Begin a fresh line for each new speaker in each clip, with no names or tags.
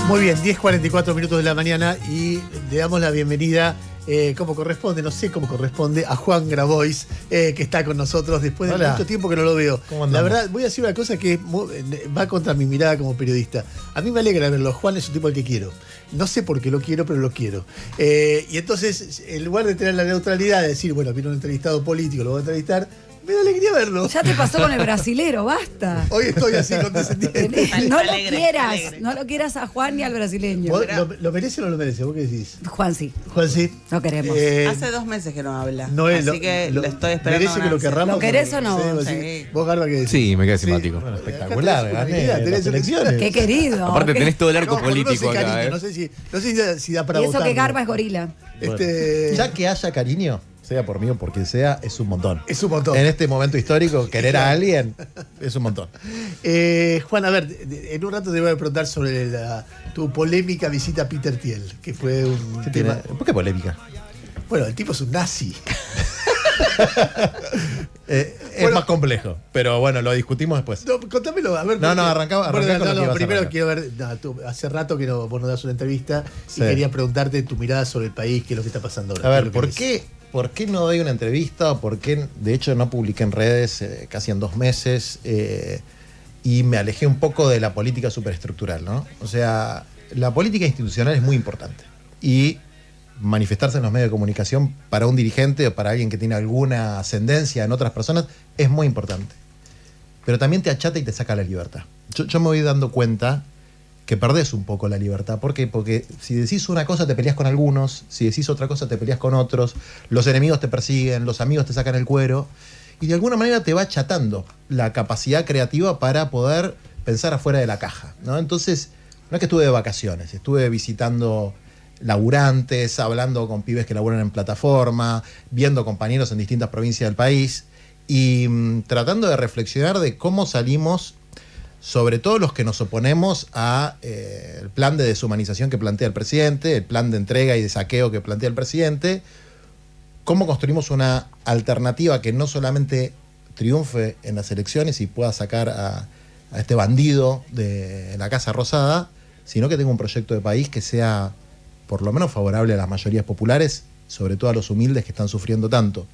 Muy bien, 10:44 de la mañana y le damos la bienvenida, como corresponde, no sé cómo corresponde, a Juan Grabois, que está con nosotros después de mucho tiempo que no lo veo. La verdad, voy a decir una cosa que va contra mi mirada como periodista. A mí me alegra verlo. Juan es un tipo al que quiero. No sé por qué lo quiero, pero lo quiero. Y entonces, en lugar de tener la neutralidad de decir, bueno, vino un entrevistado político, lo voy a entrevistar, me da alegría verlo.
Ya te pasó con el brasilero, basta.
Hoy estoy así condescendiente.
No lo quieras, no lo quieras a Juan ni al brasileño.
¿Lo merece o no lo merece? ¿Vos qué decís?
Juan sí.
Juan sí.
Lo queremos.
Hace 2 meses que no habla.
No es,
así que lo estoy esperando.
¿Merece que lo querramos?
¿Lo querés o no?
Sí.
¿Vos, Garba, qué decís?
Sí, me queda simpático.
Bueno,
espectacular, gané
tenés
las elecciones.
Qué querido.
Aparte tenés todo el arco
No,
político
no sé,
acá,
cariño, no sé si da para
Y eso
votar.
que Garba es gorila.
Ya que haya cariño, sea por mí o por quien sea, es un montón.
Es un montón.
En este momento histórico, querer a alguien es un montón.
Juan, a ver, en un rato te voy a preguntar sobre tu polémica visita a Peter Thiel, que fue un
¿Qué
tema...
tiene? ¿Por qué polémica?
Bueno, el tipo es un nazi.
Es más complejo, pero bueno, lo discutimos después.
No, contámelo, a ver.
No, arrancá con lo que ibas a
primero
arrancar.
quiero ver, hace rato que vos nos das una entrevista
Sí.
y quería preguntarte tu mirada sobre el país, qué es lo que está pasando ahora.
A ver,
¿Qué es lo
¿por
que ves?
¿por qué no doy una entrevista? ¿O por qué, de hecho, no publiqué en redes casi en 2 meses? Y me alejé un poco de la política superestructural, ¿no? O sea, la política institucional es muy importante. Y manifestarse en los medios de comunicación para un dirigente o para alguien que tiene alguna ascendencia en otras personas es muy importante. Pero también te achata y te saca la libertad. Yo me voy dando cuenta que perdés un poco la libertad. ¿Por qué? Porque si decís una cosa te peleás con algunos, si decís otra cosa te peleás con otros, los enemigos te persiguen, los amigos te sacan el cuero, y de alguna manera te va achatando la capacidad creativa para poder pensar afuera de la caja, ¿no? Entonces, no es que estuve de vacaciones, estuve visitando laburantes, hablando con pibes que laburan en plataforma, viendo compañeros en distintas provincias del país y tratando de reflexionar de cómo salimos, sobre todo los que nos oponemos a el plan de deshumanización que plantea el presidente, el plan de entrega y de saqueo que plantea el presidente, cómo construimos una alternativa que no solamente triunfe en las elecciones y pueda sacar a este bandido de la Casa Rosada, sino que tenga un proyecto de país que sea por lo menos favorable a las mayorías populares, sobre todo a los humildes que están sufriendo tanto.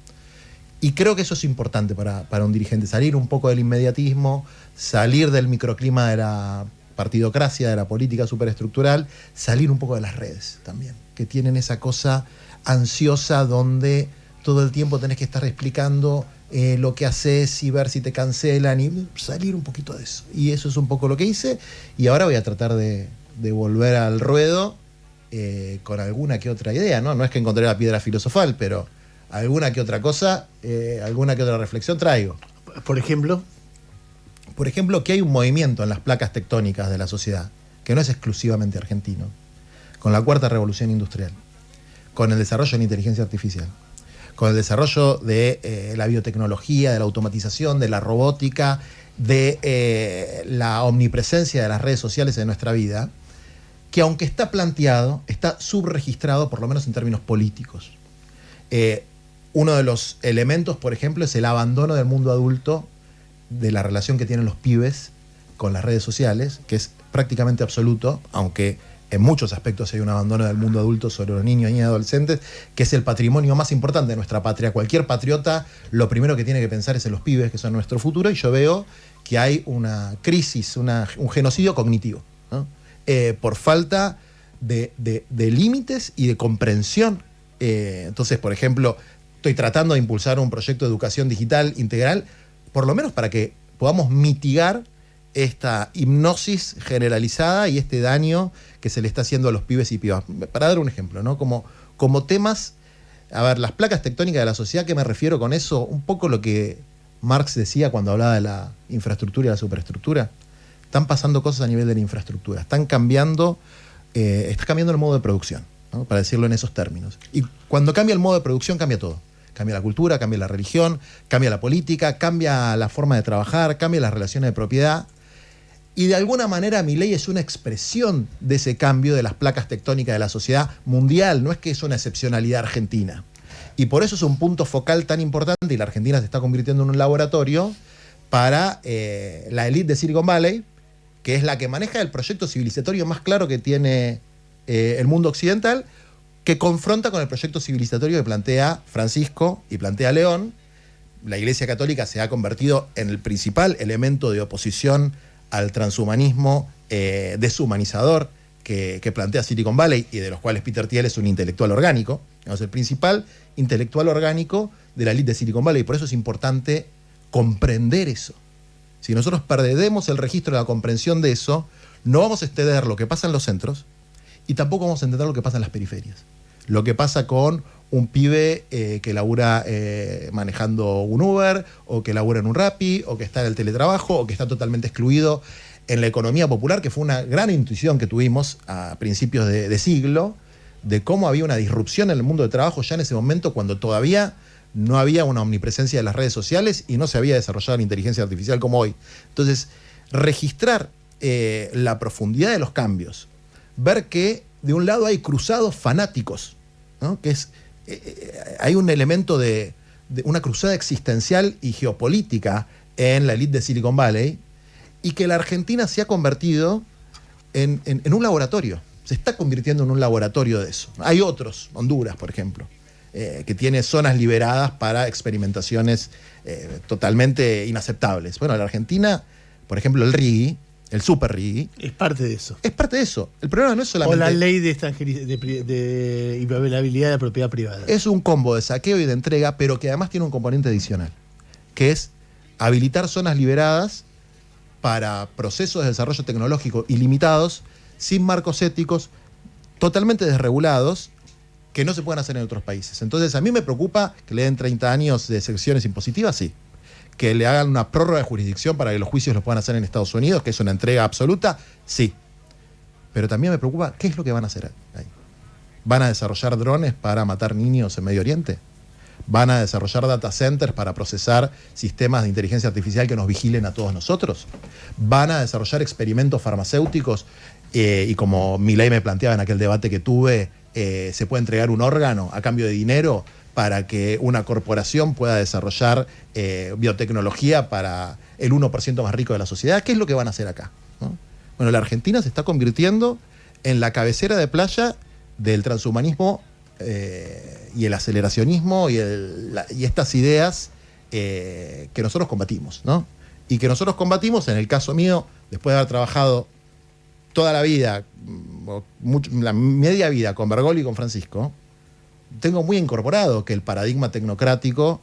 Y creo que eso es importante para un dirigente, salir un poco del inmediatismo, salir del microclima de la partidocracia, de la política superestructural, salir un poco de las redes también, que tienen esa cosa ansiosa donde todo el tiempo tenés que estar explicando lo que haces y ver si te cancelan y salir un poquito de eso. Y eso es un poco lo que hice y ahora voy a tratar de volver al ruedo con alguna que otra idea, ¿no? No es que encontré la piedra filosofal, pero alguna que otra cosa, alguna que otra reflexión traigo.
Por ejemplo,
que hay un movimiento en las placas tectónicas de la sociedad, que no es exclusivamente argentino, con la cuarta revolución industrial, con el desarrollo de la inteligencia artificial, con el desarrollo de la biotecnología, de la automatización, de la robótica, de la omnipresencia de las redes sociales en nuestra vida, que aunque está planteado, está subregistrado, por lo menos en términos políticos. Uno de los elementos, por ejemplo, es el abandono del mundo adulto, de la relación que tienen los pibes con las redes sociales, que es prácticamente absoluto, aunque en muchos aspectos hay un abandono del mundo adulto sobre los niños, niñas y adolescentes, que es el patrimonio más importante de nuestra patria. Cualquier patriota lo primero que tiene que pensar es en los pibes, que son nuestro futuro, y yo veo que hay una crisis, un genocidio cognitivo, ¿no? Por falta de límites y de comprensión. Entonces, por ejemplo, estoy tratando de impulsar un proyecto de educación digital integral, por lo menos para que podamos mitigar esta hipnosis generalizada y este daño que se le está haciendo a los pibes y pibas. Para dar un ejemplo, ¿no? Como temas, a ver, las placas tectónicas de la sociedad, ¿qué me refiero con eso? Un poco lo que Marx decía cuando hablaba de la infraestructura y la superestructura. Están pasando cosas a nivel de la infraestructura, está cambiando el modo de producción, ¿no? Para decirlo en esos términos. Y cuando cambia el modo de producción, cambia todo. Cambia la cultura, cambia la religión, cambia la política, cambia la forma de trabajar, cambia las relaciones de propiedad. Y de alguna manera Milei es una expresión de ese cambio de las placas tectónicas de la sociedad mundial, no es que es una excepcionalidad argentina. Y por eso es un punto focal tan importante y la Argentina se está convirtiendo en un laboratorio para la élite de Silicon Valley que es la que maneja el proyecto civilizatorio más claro que tiene el mundo occidental, que confronta con el proyecto civilizatorio que plantea Francisco y plantea León. La Iglesia Católica se ha convertido en el principal elemento de oposición al transhumanismo deshumanizador que plantea Silicon Valley y de los cuales Peter Thiel es un intelectual orgánico. Es el principal intelectual orgánico de la élite de Silicon Valley, y por eso es importante comprender eso. Si nosotros perdemos el registro de la comprensión de eso, no vamos a entender lo que pasa en los centros y tampoco vamos a entender lo que pasa en las periferias. Lo que pasa con un pibe que labura manejando un Uber, o que labura en un Rappi, o que está en el teletrabajo, o que está totalmente excluido en la economía popular, que fue una gran intuición que tuvimos a principios de siglo, de cómo había una disrupción en el mundo del trabajo ya en ese momento, cuando todavía no había una omnipresencia de las redes sociales y no se había desarrollado la inteligencia artificial como hoy. Entonces, registrar la profundidad de los cambios, ver que de un lado hay cruzados fanáticos, ¿no? Que es, hay un elemento de una cruzada existencial y geopolítica en la élite de Silicon Valley, y que la Argentina se ha convertido en un laboratorio. Se está convirtiendo en un laboratorio de eso. Hay otros, Honduras, por ejemplo, que tiene zonas liberadas para experimentaciones totalmente inaceptables. Bueno, la Argentina, por ejemplo, el RIGI, el super RIGI,
es parte de eso.
Es parte de eso. El problema no es solamente...
O la ley de inviolabilidad de propiedad privada.
Es un combo de saqueo y de entrega, pero que además tiene un componente adicional, que es habilitar zonas liberadas para procesos de desarrollo tecnológico ilimitados, sin marcos éticos, totalmente desregulados, que no se pueden hacer en otros países. Entonces, a mí me preocupa que le den 30 años de excepciones impositivas, sí. Que le hagan una prórroga de jurisdicción para que los juicios los puedan hacer en Estados Unidos, que es una entrega absoluta, sí. Pero también me preocupa qué es lo que van a hacer ahí. ¿Van a desarrollar drones para matar niños en Medio Oriente? ¿Van a desarrollar data centers para procesar sistemas de inteligencia artificial que nos vigilen a todos nosotros? ¿Van a desarrollar experimentos farmacéuticos y, como Milei me planteaba en aquel debate que tuve, se puede entregar un órgano a cambio de dinero para que una corporación pueda desarrollar biotecnología para el 1% más rico de la sociedad? ¿Qué es lo que van a hacer acá? ¿No? Bueno, la Argentina se está convirtiendo en la cabecera de playa del transhumanismo y el aceleracionismo y estas ideas que nosotros combatimos, ¿no? Y que nosotros combatimos, en el caso mío, después de haber trabajado toda la vida, la media vida con Bergoglio y con Francisco, tengo muy incorporado que el paradigma tecnocrático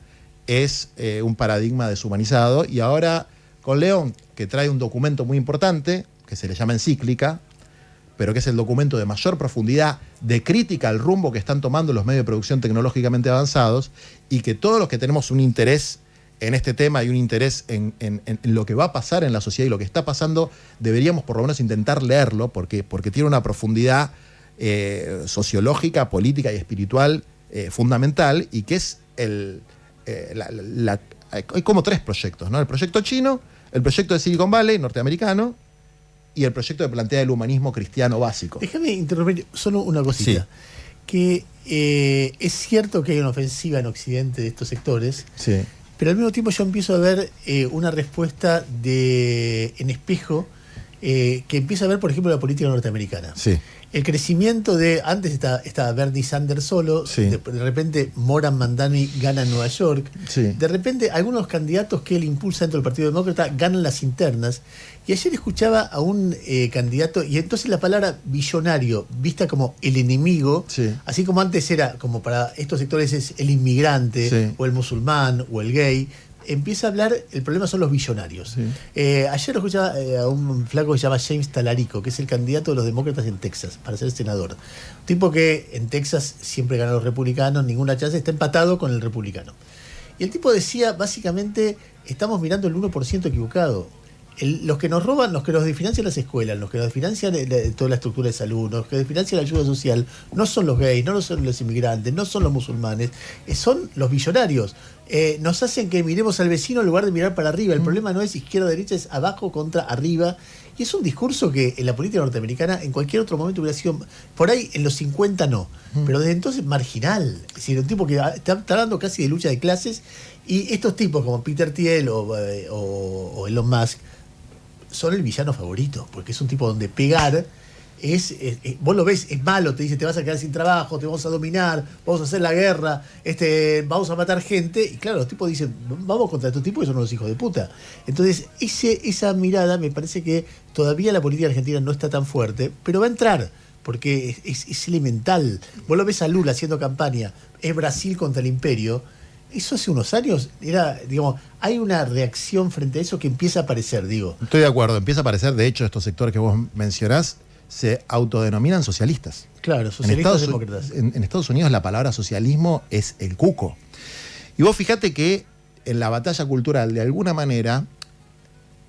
es un paradigma deshumanizado, y ahora con León, que trae un documento muy importante, que se le llama encíclica, pero que es el documento de mayor profundidad de crítica al rumbo que están tomando los medios de producción tecnológicamente avanzados, y que todos los que tenemos un interés en este tema y un interés en lo que va a pasar en la sociedad y lo que está pasando, deberíamos por lo menos intentar leerlo, porque tiene una profundidad sociológica, política y espiritual fundamental, y que es hay como tres proyectos, ¿no? El proyecto chino, el proyecto de Silicon Valley, norteamericano, y el proyecto que plantea el humanismo cristiano básico.
Déjame interrumpir solo una cosita. Sí. Que es cierto que hay una ofensiva en Occidente de estos sectores,
sí,
pero al mismo tiempo yo empiezo a ver una respuesta en espejo que empieza a ver, por ejemplo, la política norteamericana.
Sí.
El crecimiento antes estaba Bernie Sanders solo,
sí,
de repente Moran Mandani gana en Nueva York,
sí,
de repente algunos candidatos que él impulsa dentro del Partido Demócrata ganan las internas, y ayer escuchaba a un candidato, y entonces la palabra billonario, vista como el enemigo, sí, así como antes era como para estos sectores es el inmigrante, sí, o el musulmán, o el gay, empieza a hablar, el problema son los billonarios. Sí. Ayer escuchaba a un flaco que se llama James Talarico, que es el candidato de los demócratas en Texas para ser senador. Un tipo que en Texas siempre ganan los republicanos, ninguna chance, está empatado con el republicano. Y el tipo decía, básicamente, estamos mirando el 1% equivocado. Los que nos roban, los que nos desfinancian las escuelas, los que nos desfinancian toda la estructura de salud, los que desfinancian la ayuda social, no son los gays, no son los inmigrantes, no son los musulmanes, son los billonarios. Nos hacen que miremos al vecino en lugar de mirar para arriba. El problema no es izquierda-derecha, es abajo contra arriba. Y es un discurso que en la política norteamericana en cualquier otro momento hubiera sido, por ahí en los 50 no, pero desde entonces marginal. Es decir, un tipo que está hablando casi de lucha de clases, y estos tipos como Peter Thiel o Elon Musk son el villano favorito, porque es un tipo donde pegar vos lo ves, es malo, te dice te vas a quedar sin trabajo, te vamos a dominar, vamos a hacer la guerra, vamos a matar gente, y claro, los tipos dicen, vamos contra estos tipos que son unos hijos de puta. Entonces, esa mirada me parece que todavía la política argentina no está tan fuerte, pero va a entrar, porque es elemental. Vos lo ves a Lula haciendo campaña, es Brasil contra el imperio. Eso hace unos años era, digamos, hay una reacción frente a eso que empieza a aparecer, digo.
Estoy de acuerdo, empieza a aparecer, de hecho, estos sectores que vos mencionás se autodenominan socialistas.
Claro, socialistas demócratas.
En Estados Unidos la palabra socialismo es el cuco. Y vos fíjate que en la batalla cultural, de alguna manera,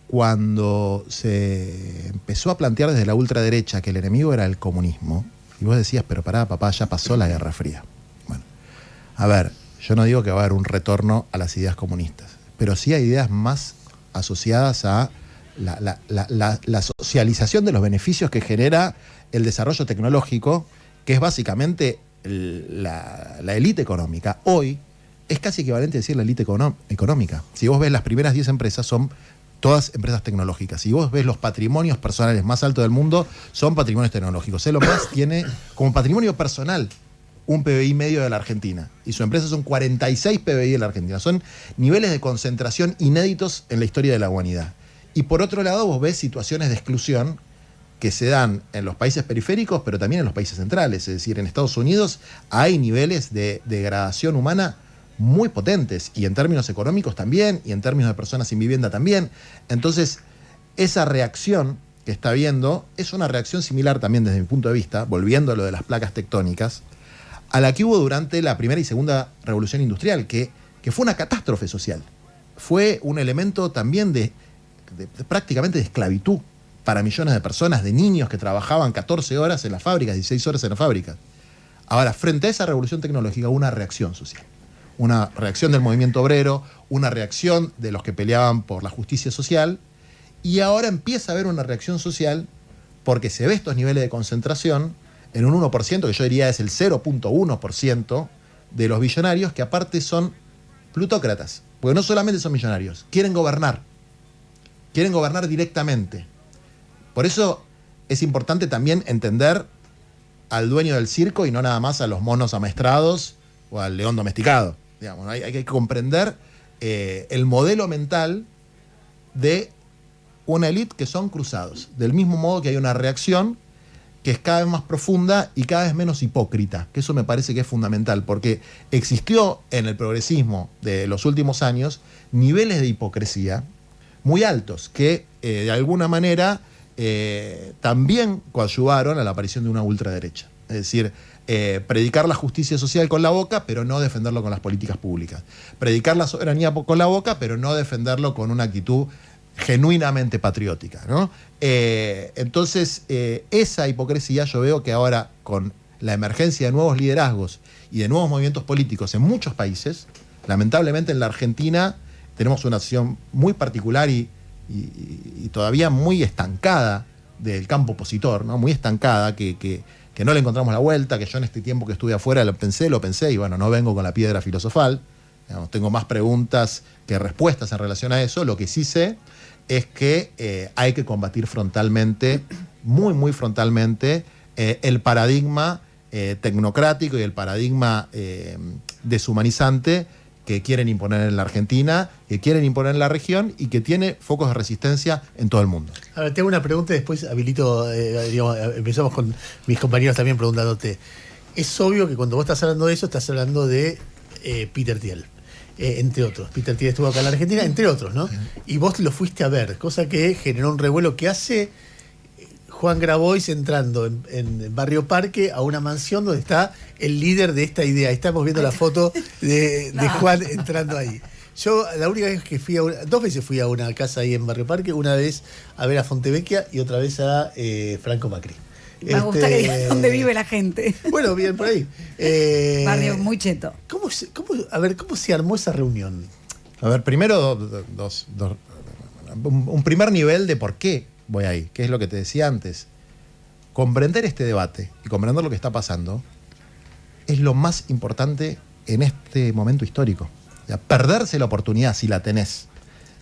cuando se empezó a plantear desde la ultraderecha que el enemigo era el comunismo, y vos decías, pero pará, papá, ya pasó la Guerra Fría. Bueno, a ver, yo no digo que va a haber un retorno a las ideas comunistas, pero sí hay ideas más asociadas a la socialización de los beneficios que genera el desarrollo tecnológico, que es básicamente la élite económica. Hoy es casi equivalente a decir la élite económica. Si vos ves las primeras 10 empresas, son todas empresas tecnológicas. Si vos ves los patrimonios personales más altos del mundo, son patrimonios tecnológicos. Elon Musk tiene como patrimonio personal un PBI medio de la Argentina, y su empresa son 46 PBI de la Argentina. Son niveles de concentración inéditos en la historia de la humanidad. Y por otro lado, vos ves situaciones de exclusión que se dan en los países periféricos, pero también en los países centrales. Es decir, en Estados Unidos hay niveles de degradación humana muy potentes, y en términos económicos también, y en términos de personas sin vivienda también. Entonces, esa reacción que está habiendo es una reacción similar también desde mi punto de vista, volviendo a lo de las placas tectónicas, a la que hubo durante la primera y segunda revolución industrial, que fue una catástrofe social. Fue un elemento también de prácticamente de esclavitud para millones de personas, de niños que trabajaban 14 horas en las fábricas, 16 horas en las fábricas. Ahora, frente a esa revolución tecnológica, hubo una reacción social. Una reacción del movimiento obrero, una reacción de los que peleaban por la justicia social, y ahora empieza a haber una reacción social porque se ve estos niveles de concentración en un 1%, que yo diría es el 0.1% de los billonarios, que aparte son plutócratas, porque no solamente son millonarios, quieren gobernar directamente. Por eso es importante también entender al dueño del circo y no nada más a los monos amaestrados o al león domesticado. Digamos, hay que comprender el modelo mental de una élite que son cruzados. Del mismo modo que hay una reacción que es cada vez más profunda y cada vez menos hipócrita, que eso me parece que es fundamental, porque existió en el progresismo de los últimos años niveles de hipocresía muy altos, que de alguna manera también coadyuvaron a la aparición de una ultraderecha. Es decir, predicar la justicia social con la boca, pero no defenderlo con las políticas públicas. Predicar la soberanía con la boca, pero no defenderlo con una actitud genuinamente patriótica, ¿no? Entonces, esa hipocresía yo veo que ahora, con la emergencia de nuevos liderazgos y de nuevos movimientos políticos en muchos países, lamentablemente en la Argentina tenemos una situación muy particular y todavía muy estancada del campo opositor, ¿no? Muy estancada, que no le encontramos la vuelta, que yo en este tiempo que estuve afuera lo pensé, y bueno, no vengo con la piedra filosofal. Digamos, tengo más preguntas que respuestas en relación a eso. Lo que sí sé es que hay que combatir frontalmente, muy frontalmente, el paradigma tecnocrático y el paradigma deshumanizante que quieren imponer en la Argentina, que quieren imponer en la región y que tiene focos de resistencia en todo el mundo.
A ver, tengo una pregunta y después habilito, empezamos con mis compañeros también preguntándote. Es obvio que cuando vos estás hablando de eso, estás hablando de Peter Thiel, entre otros. Peter Thiel estuvo acá en la Argentina, entre otros, ¿no? Y vos lo fuiste a ver, cosa que generó un revuelo que hace Juan Grabois entrando en Barrio Parque a una mansión donde está el líder de esta idea. Estamos viendo la foto de Juan entrando ahí. Yo la única vez que fui dos veces fui a una casa ahí en Barrio Parque, una vez a ver a Fontevecchia y otra vez a Franco Macri.
Me gusta que digas dónde vive la gente.
Bueno, bien por ahí.
Barrio muy cheto.
¿Cómo se armó esa reunión?
A ver, primero un primer nivel de por qué voy ahí, que es lo que te decía antes. Comprender este debate y comprender lo que está pasando es lo más importante en este momento histórico. O sea, perderse la oportunidad, si la tenés,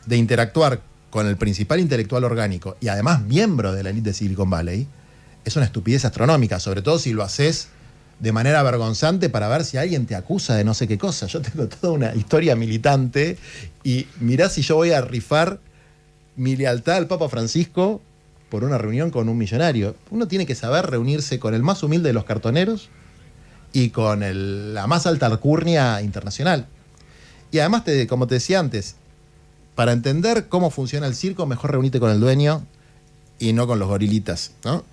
de interactuar con el principal intelectual orgánico y además miembro de la élite de Silicon Valley, es una estupidez astronómica, sobre todo si lo haces de manera vergonzante para ver si alguien te acusa de no sé qué cosa. Yo tengo toda una historia militante y mirá si yo voy a rifar mi lealtad al Papa Francisco por una reunión con un millonario. Uno tiene que saber reunirse con el más humilde de los cartoneros y con la más alta alcurnia internacional. Y además, como te decía antes, para entender cómo funciona el circo, mejor reunite con el dueño y no con los gorilitas, ¿no?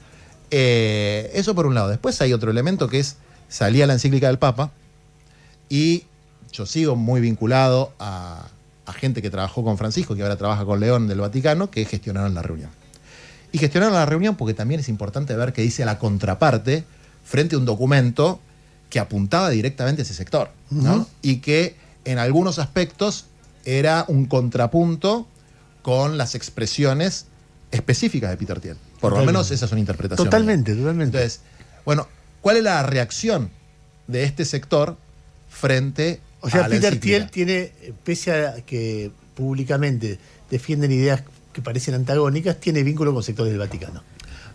Eso por un lado. Después hay otro elemento que es, salía la encíclica del Papa y yo sigo muy vinculado a gente que trabajó con Francisco, que ahora trabaja con León del Vaticano, que gestionaron la reunión. Y gestionaron la reunión porque también es importante ver qué dice la contraparte frente a un documento que apuntaba directamente a ese sector, ¿no? Y que en algunos aspectos era un contrapunto con las expresiones específicas de Peter Thiel. Por lo menos esa es una interpretación.
Totalmente.
Entonces, bueno, ¿cuál es la reacción de este sector frente
O sea,
a la
Peter
encíclica?
Thiel tiene, pese a que públicamente defienden ideas que parecen antagónicas, tiene vínculo con sectores del Vaticano.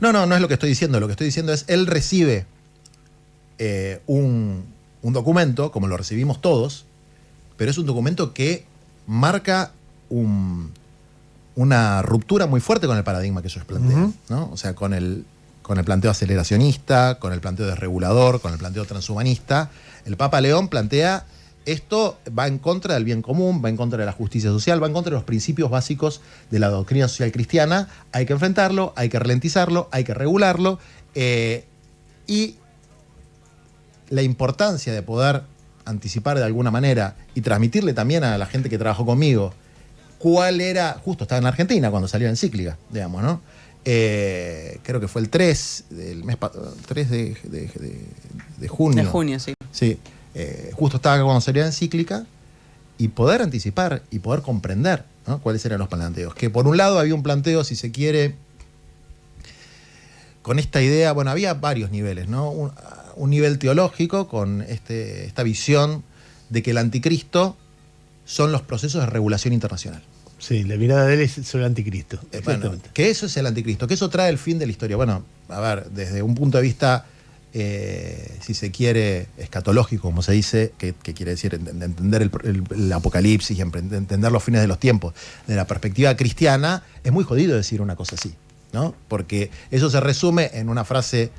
No es lo que estoy diciendo. Lo que estoy diciendo es, él recibe un documento, como lo recibimos todos, pero es un documento que marca una ruptura muy fuerte con el paradigma que ellos plantean, ¿no? O sea, con el planteo aceleracionista, con el planteo desregulador, con el planteo transhumanista. El Papa León plantea esto va en contra del bien común, va en contra de la justicia social, va en contra de los principios básicos de la doctrina social cristiana. Hay que enfrentarlo, hay que ralentizarlo, hay que regularlo. Y la importancia de poder anticipar de alguna manera y transmitirle también a la gente que trabajó conmigo cuál era, justo estaba en Argentina cuando salió la encíclica, digamos, ¿no? Creo que fue el 3 de junio.
De junio, sí.
Sí, justo estaba cuando salió la encíclica y poder anticipar y poder comprender, ¿no?, cuáles eran los planteos. Que por un lado había un planteo, si se quiere, con esta idea, bueno, había varios niveles, ¿no? Un nivel teológico con esta visión de que el anticristo son los procesos de regulación internacional.
Sí, la mirada de él es sobre el anticristo.
Bueno, que eso es el anticristo, que eso trae el fin de la historia. Bueno, a ver, desde un punto de vista, si se quiere, escatológico, como se dice, que quiere decir entender el apocalipsis y entender los fines de los tiempos, de la perspectiva cristiana, es muy jodido decir una cosa así, ¿no? Porque eso se resume en una frase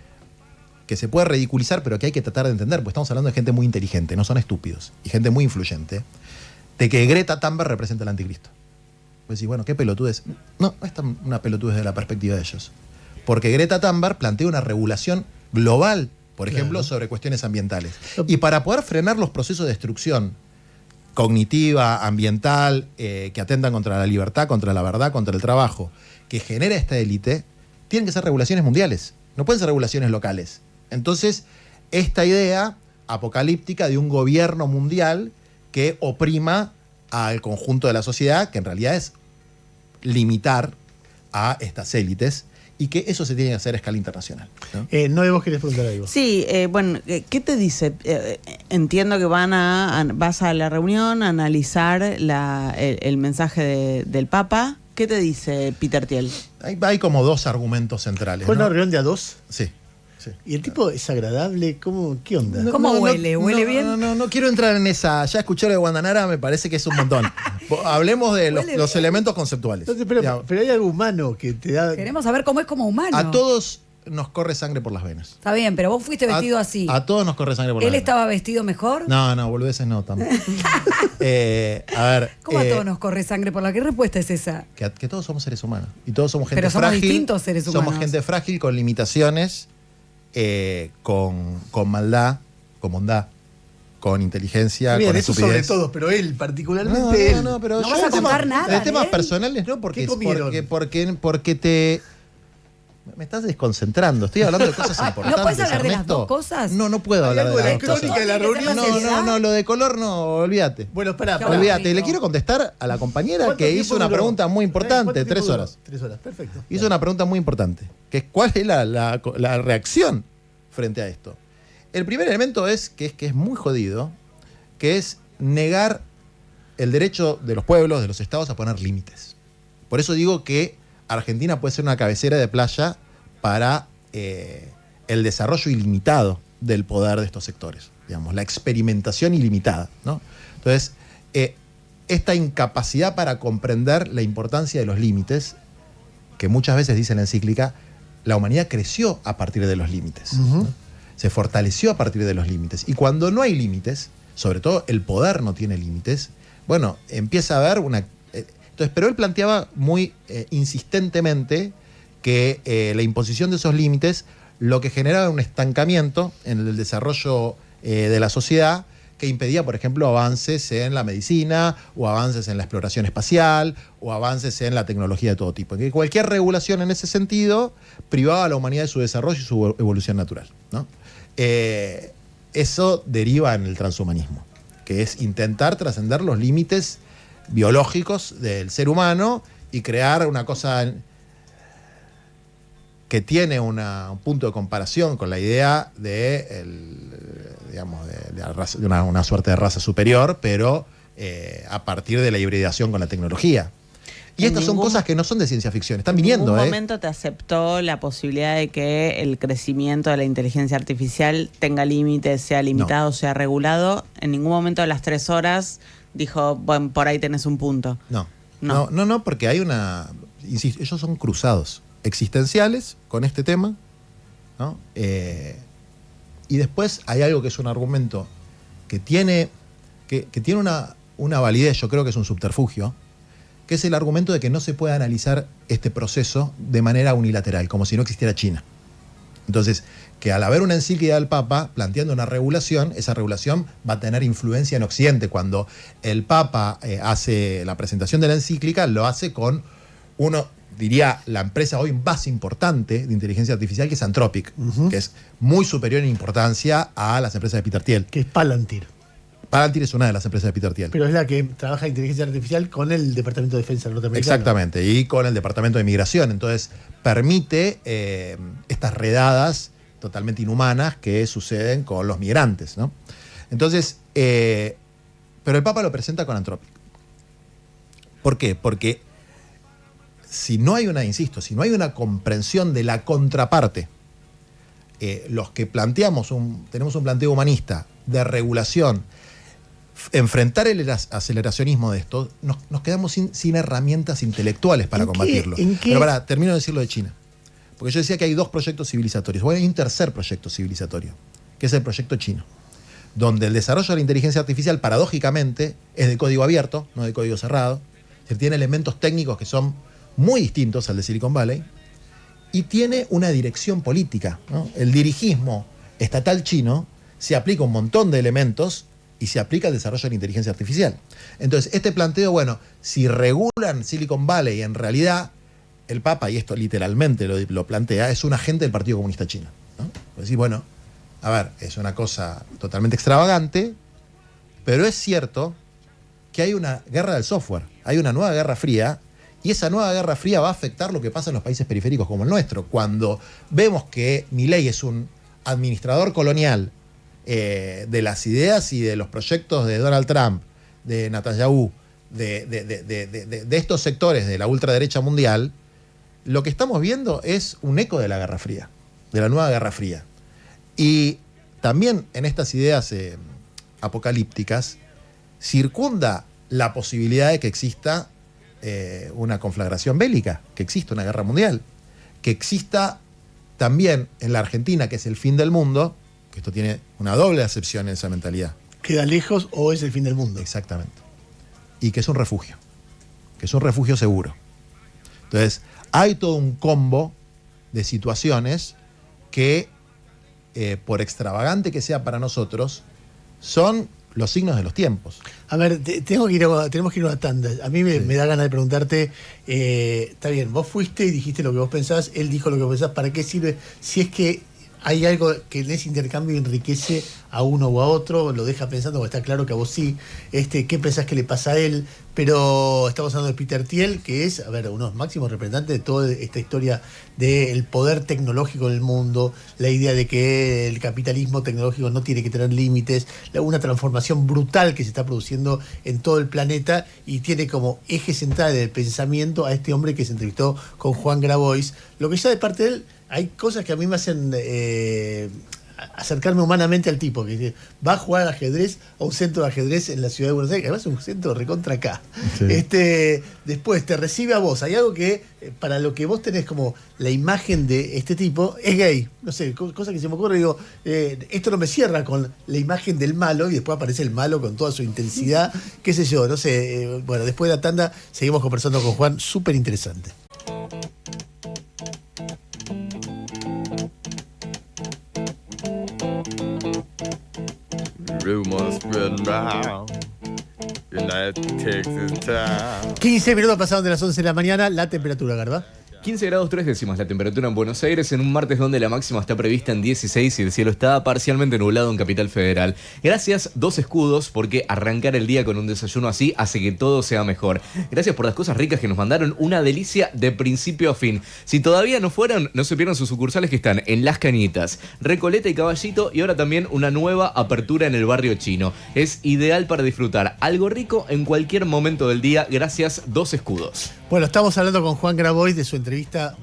que se puede ridiculizar, pero que hay que tratar de entender, porque estamos hablando de gente muy inteligente, no son estúpidos, y gente muy influyente, de que Greta Thunberg representa el anticristo. Pues decís, bueno, ¿qué pelotudez? No es una pelotudez desde la perspectiva de ellos. Porque Greta Thunberg plantea una regulación global, por ejemplo, sobre cuestiones ambientales. Y para poder frenar los procesos de destrucción cognitiva, ambiental, que atentan contra la libertad, contra la verdad, contra el trabajo, que genera esta élite, tienen que ser regulaciones mundiales, no pueden ser regulaciones locales. Entonces, esta idea apocalíptica de un gobierno mundial que oprima al conjunto de la sociedad, que en realidad es limitar a estas élites, y que eso se tiene que hacer a escala internacional, ¿no?
No, vos querés preguntar algo.
Sí, bueno, ¿qué te dice? Entiendo que vas a la reunión a analizar el mensaje del Papa. ¿Qué te dice Peter Thiel?
Hay como dos argumentos centrales,
¿Fue
¿no?
una reunión de a dos?
Sí.
¿Y el tipo es agradable? ¿Qué onda?
¿Cómo huele? ¿Huele bien?
No quiero entrar en esa. Ya escuché lo de Guandanara, me parece que es un montón. Hablemos de los elementos conceptuales.
Entonces, pero hay algo humano que te da...
Queremos saber cómo es como humano.
A todos nos corre sangre por las venas.
Está bien, pero vos fuiste vestido así.
A todos nos corre sangre por las
¿Él
venas.
estaba vestido mejor?
No, boludeces no, tampoco. A ver.
¿Cómo a todos nos corre sangre por la? ¿Qué respuesta es esa?
Que todos somos seres humanos. Y todos somos gente
Pero somos
frágil.
distintos seres humanos.
Somos gente frágil, con limitaciones, con maldad, con bondad, con inteligencia,
Bien,
con
eso
estupidez.
sobre todos, pero él, particularmente él.
Pero
No
yo
vas a contar nada
de temas
de él.
personales no, porque
¿Qué comieron?
porque te... Me estás desconcentrando. Estoy hablando de cosas importantes.
¿No puedes hablar de las
Ernesto.
dos cosas?
No puedo
Hay
hablar
algo
de
de
las
la
dos
crónica
cosas.
de la reunión.
No, lo de color no, olvídate.
Bueno, espera.
Olvídate. Le quiero contestar a la compañera que hizo una pregunta muy importante, 3 horas.
3 horas, perfecto.
Hizo una pregunta muy importante, que es cuál es la reacción frente a esto. El primer elemento es que es muy jodido, que es negar el derecho de los pueblos, de los estados, a poner límites. Por eso digo que Argentina puede ser una cabecera de playa para el desarrollo ilimitado del poder de estos sectores, digamos, la experimentación ilimitada, ¿no? Entonces, esta incapacidad para comprender la importancia de los límites, que muchas veces dice la encíclica, la humanidad creció a partir de los límites, ¿no? Se fortaleció a partir de los límites. Y cuando no hay límites, sobre todo el poder no tiene límites, bueno, empieza a haber una... Entonces, pero él planteaba muy insistentemente que la imposición de esos límites lo que generaba un estancamiento en el desarrollo de la sociedad, que impedía, por ejemplo, avances en la medicina, o avances en la exploración espacial, o avances en la tecnología de todo tipo. Que cualquier regulación en ese sentido privaba a la humanidad de su desarrollo y su evolución natural, ¿no? Eso deriva en el transhumanismo, que es intentar trascender los límites biológicos del ser humano y crear una cosa que tiene un punto de comparación con la idea de, una suerte de raza superior, pero a partir de la hibridación con la tecnología. Y estas son cosas que no son de ciencia ficción, están viniendo.
¿En ningún momento te aceptó la posibilidad de que el crecimiento de la inteligencia artificial tenga límites, sea limitado, sea regulado? En ningún momento de las 3 horas dijo, bueno, por ahí tenés un punto.
No, porque hay una... Insisto, ellos son cruzados existenciales con este tema, ¿no? Y después hay algo que es un argumento que tiene una validez, yo creo que es un subterfugio, que es el argumento de que no se puede analizar este proceso de manera unilateral, como si no existiera China. Entonces, que al haber una encíclica del Papa planteando una regulación, esa regulación va a tener influencia en Occidente. Cuando el Papa hace la presentación de la encíclica, lo hace con diría, la empresa hoy más importante de inteligencia artificial, que es Anthropic, que es muy superior en importancia a las empresas de Peter Thiel.
Que es Palantir.
Palantir es una de las empresas de Peter Thiel.
Pero es la que trabaja en inteligencia artificial con el Departamento de Defensa norteamericano.
Exactamente, y con el Departamento de Migración. Entonces, permite estas redadas totalmente inhumanas que suceden con los migrantes, ¿no? Entonces, pero el Papa lo presenta con Anthropic. ¿Por qué? Porque si no hay una comprensión de la contraparte, los que tenemos un planteo humanista de regulación, enfrentar el aceleracionismo de esto, nos quedamos sin herramientas intelectuales para combatirlo. Pero termino de decir lo de China. Porque yo decía que hay 2 proyectos civilizatorios. Bueno, hay un tercer proyecto civilizatorio, que es el proyecto chino, donde el desarrollo de la inteligencia artificial, paradójicamente, es de código abierto, no de código cerrado. Se tiene elementos técnicos que son muy distintos al de Silicon Valley, y tiene una dirección política, ¿no? El dirigismo estatal chino se aplica un montón de elementos y se aplica al desarrollo de la inteligencia artificial. Entonces, este planteo, bueno, si regulan Silicon Valley, en realidad el Papa, y esto literalmente lo plantea, es un agente del Partido Comunista Chino, ¿no? Es decir, bueno, a ver, es una cosa totalmente extravagante, pero es cierto que hay una guerra del software, hay una nueva guerra fría, y esa nueva guerra fría va a afectar lo que pasa en los países periféricos como el nuestro. Cuando vemos que Milei es un administrador colonial de las ideas y de los proyectos de Donald Trump, de Netanyahu, de estos sectores de la ultraderecha mundial, lo que estamos viendo es un eco de la Guerra Fría, de la nueva Guerra Fría. Y también en estas ideas apocalípticas circunda la posibilidad de que exista una conflagración bélica, que exista una guerra mundial, que exista también en la Argentina, que es el fin del mundo, que esto tiene una doble acepción en esa mentalidad.
¿Queda lejos o es el fin del mundo?
Exactamente. Y que es un refugio seguro. Entonces, hay todo un combo de situaciones que, por extravagante que sea para nosotros, son los signos de los tiempos.
A ver, tenemos que ir a una tanda. A mí me da ganas de preguntarte, está bien, vos fuiste y dijiste lo que vos pensás, él dijo lo que vos pensás, ¿para qué sirve? Si es que hay algo que en ese intercambio enriquece a uno o a otro, lo deja pensando, porque está claro que a vos sí, qué pensás que le pasa a él, pero estamos hablando de Peter Thiel, que es, uno de los máximos representantes de toda esta historia del poder tecnológico en el mundo, la idea de que el capitalismo tecnológico no tiene que tener límites, una transformación brutal que se está produciendo en todo el planeta y tiene como eje central del pensamiento a este hombre que se entrevistó con Juan Grabois. Lo que ya de parte de él, hay cosas que a mí me hacen acercarme humanamente al tipo, que dice, va a jugar al ajedrez a un centro de ajedrez en la ciudad de Buenos Aires, que además es un centro recontra acá. Sí. Después te recibe a vos. Hay algo que, para lo que vos tenés como la imagen de este tipo, es gay. No sé, cosa que se me ocurre, digo, esto no me cierra con la imagen del malo, y después aparece el malo con toda su intensidad, qué sé yo, no sé. Bueno, después de la tanda seguimos conversando con Juan, súper interesante.
Rumors spreading round United Texas town.
15 minutos pasaron de las 11 de la mañana, la temperatura, Garba.
15 grados 3 décimas la temperatura en Buenos Aires en un martes donde la máxima está prevista en 16 y el cielo está parcialmente nublado en Capital Federal. Gracias, Dos Escudos, porque arrancar el día con un desayuno así hace que todo sea mejor. Gracias por las cosas ricas que nos mandaron, una delicia de principio a fin. Si todavía no fueron, no se pierdan sus sucursales que están en Las Cañitas, Recoleta y Caballito, y ahora también una nueva apertura en el barrio chino. Es ideal para disfrutar algo rico en cualquier momento del día. Gracias, Dos Escudos.
Bueno, estamos hablando con Juan Grabois de su entrevista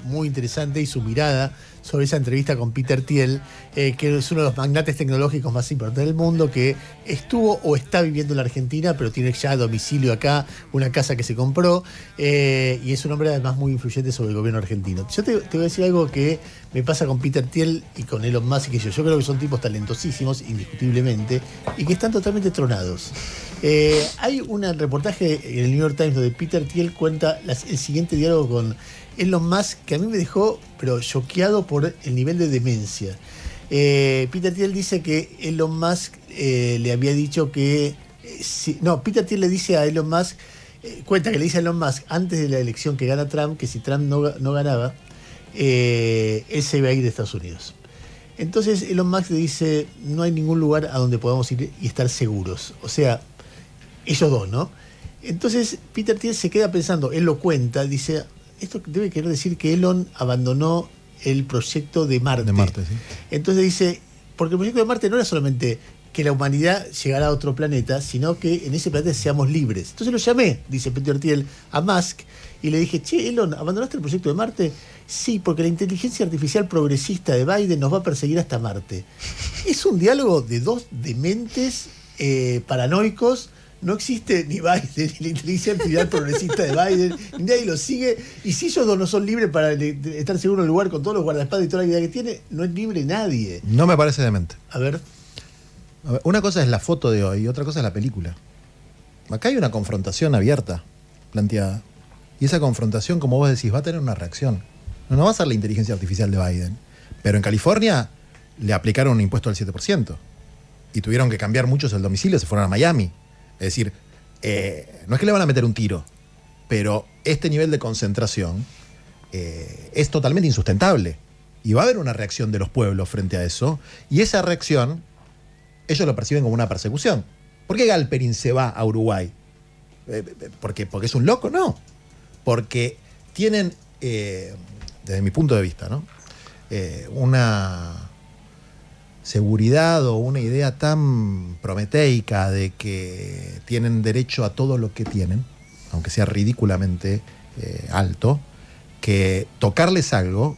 muy interesante y su mirada sobre esa entrevista con Peter Thiel, que es uno de los magnates tecnológicos más importantes del mundo, que estuvo o está viviendo en la Argentina, pero tiene ya domicilio acá, una casa que se compró, y es un hombre además muy influyente sobre el gobierno argentino. Yo te voy a decir algo que me pasa con Peter Thiel y con Elon Musk y que yo creo que son tipos talentosísimos, indiscutiblemente, y que están totalmente tronados. Hay un reportaje en el New York Times donde Peter Thiel cuenta el siguiente diálogo con Elon Musk, que a mí me dejó pero choqueado por el nivel de demencia. Peter Thiel dice que Elon Musk le había dicho que... Peter Thiel le dice a Elon Musk, cuenta que le dice a Elon Musk antes de la elección que gana Trump, que si Trump no ganaba, él se iba a ir de Estados Unidos. Entonces Elon Musk le dice, no hay ningún lugar a donde podamos ir y estar seguros. O sea, ellos dos, ¿no? Entonces Peter Thiel se queda pensando, él lo cuenta, dice, esto debe querer decir que Elon abandonó el proyecto de Marte.
De Marte, sí.
Entonces dice, porque el proyecto de Marte no era solamente que la humanidad llegara a otro planeta, sino que en ese planeta seamos libres. Entonces lo llamé, dice Peter Thiel, a Musk, y le dije, che, Elon, ¿abandonaste el proyecto de Marte? Sí, porque la inteligencia artificial progresista de Biden nos va a perseguir hasta Marte. Es un diálogo de dos dementes paranoicos. No existe ni Biden, ni la inteligencia artificial progresista de Biden, ni nadie lo sigue. Y si ellos dos no son libres para estar seguros en el lugar con todos los guardaespaldas y toda la vida que tiene, no es libre nadie.
No me parece demente.
A ver,
una cosa es la foto de hoy y otra cosa es la película. Acá hay una confrontación abierta, planteada. Y esa confrontación, como vos decís, va a tener una reacción. No va a ser la inteligencia artificial de Biden. Pero en California le aplicaron un impuesto del 7%. Y tuvieron que cambiar muchos el domicilio, se fueron a Miami. Es decir, no es que le van a meter un tiro, pero este nivel de concentración es totalmente insustentable. Y va a haber una reacción de los pueblos frente a eso. Y esa reacción, ellos lo perciben como una persecución. ¿Por qué Galperín se va a Uruguay? ¿Porque es un loco? No. Porque tienen, desde mi punto de vista, ¿no? Una seguridad o una idea tan prometeica de que tienen derecho a todo lo que tienen, aunque sea ridículamente alto, que tocarles algo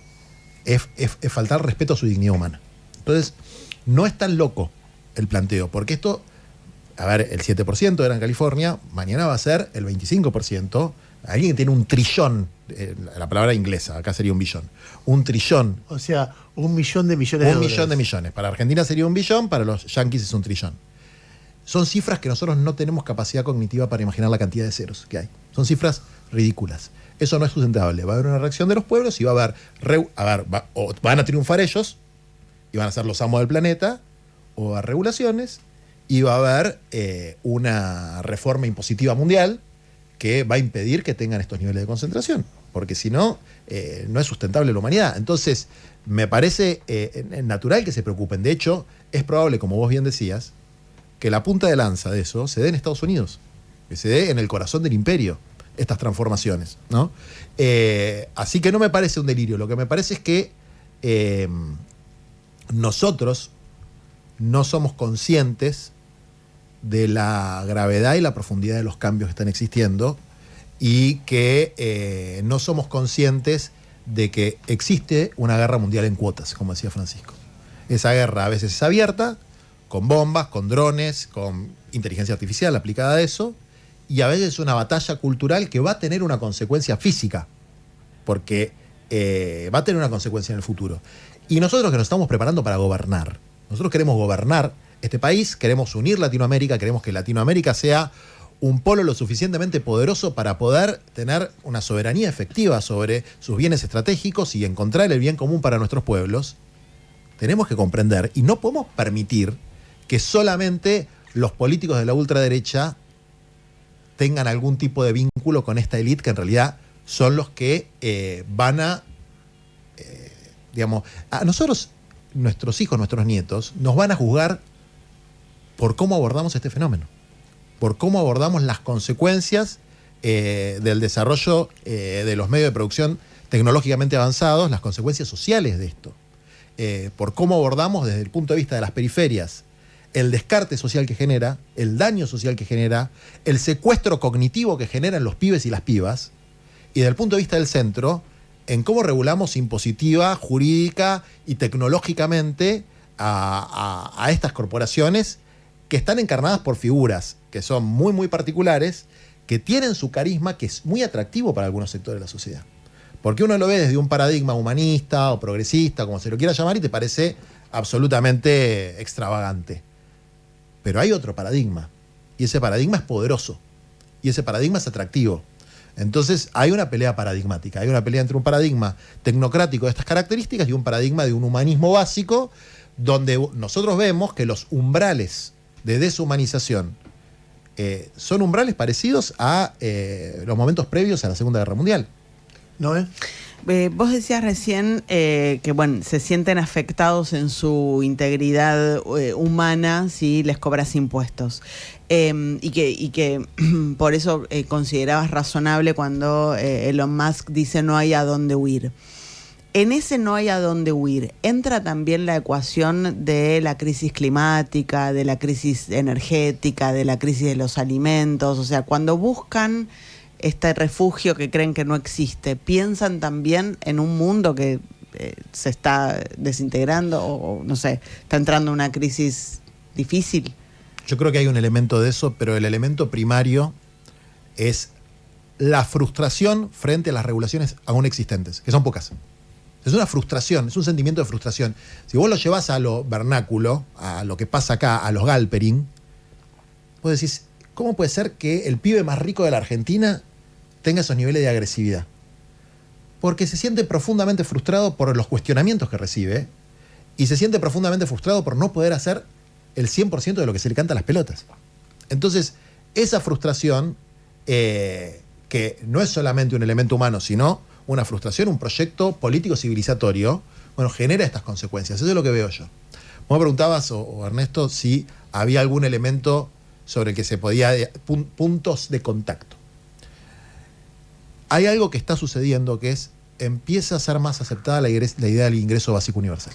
es faltar respeto a su dignidad humana. Entonces, no es tan loco el planteo, porque esto, a ver, el 7% era en California, mañana va a ser el 25%. Alguien que tiene un trillón, la palabra inglesa, acá sería un billón. Un trillón.
O sea, 1 millón de millones de dólares.
1 millón de millones. Para Argentina sería 1 billón, para los yanquis es un trillón. Son cifras que nosotros no tenemos capacidad cognitiva para imaginar la cantidad de ceros que hay. Son cifras ridículas. Eso no es sustentable. Va a haber una reacción de los pueblos y va a haber, o van a triunfar ellos y van a ser los amos del planeta, o va a haber regulaciones y va a haber una reforma impositiva mundial que va a impedir que tengan estos niveles de concentración. porque si no, no es sustentable la humanidad. Entonces, me parece natural que se preocupen. De hecho, es probable, como vos bien decías, que la punta de lanza de eso se dé en Estados Unidos, que se dé en el corazón del imperio, estas transformaciones, ¿no? Así que no me parece un delirio. Lo que me parece es que nosotros no somos conscientes de la gravedad y la profundidad de los cambios que están existiendo y que no somos conscientes de que existe una guerra mundial en cuotas, como decía Francisco. Esa guerra a veces es abierta, con bombas, con drones, con inteligencia artificial aplicada a eso, y a veces es una batalla cultural que va a tener una consecuencia física, porque va a tener una consecuencia en el futuro. Y nosotros que nos estamos preparando para gobernar, nosotros queremos gobernar este país, queremos unir Latinoamérica, queremos que Latinoamérica sea un polo lo suficientemente poderoso para poder tener una soberanía efectiva sobre sus bienes estratégicos y encontrar el bien común para nuestros pueblos. Tenemos que comprender y no podemos permitir que solamente los políticos de la ultraderecha tengan algún tipo de vínculo con esta élite que en realidad son los que van a, digamos, a nosotros, nuestros hijos, nuestros nietos, nos van a juzgar por cómo abordamos este fenómeno, por cómo abordamos las consecuencias del desarrollo de los medios de producción tecnológicamente avanzados, las consecuencias sociales de esto, por cómo abordamos desde el punto de vista de las periferias el descarte social que genera, el daño social que genera, el secuestro cognitivo que generan los pibes y las pibas, y desde el punto de vista del centro, en cómo regulamos impositiva, jurídica y tecnológicamente a estas corporaciones que están encarnadas por figuras que son muy, muy particulares, que tienen su carisma, que es muy atractivo para algunos sectores de la sociedad. Porque uno lo ve desde un paradigma humanista o progresista, como se lo quiera llamar, y te parece absolutamente extravagante. Pero hay otro paradigma, y ese paradigma es poderoso, y ese paradigma es atractivo. Entonces hay una pelea paradigmática, hay una pelea entre un paradigma tecnocrático de estas características y un paradigma de un humanismo básico, donde nosotros vemos que los umbrales de deshumanización son umbrales parecidos a los momentos previos a la Segunda Guerra Mundial.
¿No es?
Vos decías recién que bueno, se sienten afectados en su integridad humana si les cobras impuestos. Y que por eso considerabas razonable cuando Elon Musk dice no hay a dónde huir. En ese no hay a dónde huir, entra también la ecuación de la crisis climática, de la crisis energética, de la crisis de los alimentos. O sea, cuando buscan este refugio que creen que no existe, piensan también en un mundo que se está desintegrando o no sé, está entrando en una crisis difícil.
Yo creo que hay un elemento de eso, pero el elemento primario es la frustración frente a las regulaciones aún existentes, que son pocas. Es una frustración, es un sentimiento de frustración. Si vos lo llevas a lo vernáculo, a lo que pasa acá, a los Galperín, vos decís, ¿cómo puede ser que el pibe más rico de la Argentina tenga esos niveles de agresividad? Porque se siente profundamente frustrado por los cuestionamientos que recibe y se siente profundamente frustrado por no poder hacer el 100% de lo que se le canta a las pelotas. Entonces, esa frustración, que no es solamente un elemento humano, sino una frustración, un proyecto político civilizatorio, bueno, genera estas consecuencias. Eso es lo que veo yo. Vos me preguntabas, o Ernesto, si había algún elemento sobre el que se podía, puntos de contacto. Hay algo que está sucediendo que es, empieza a ser más aceptada la idea del ingreso básico universal.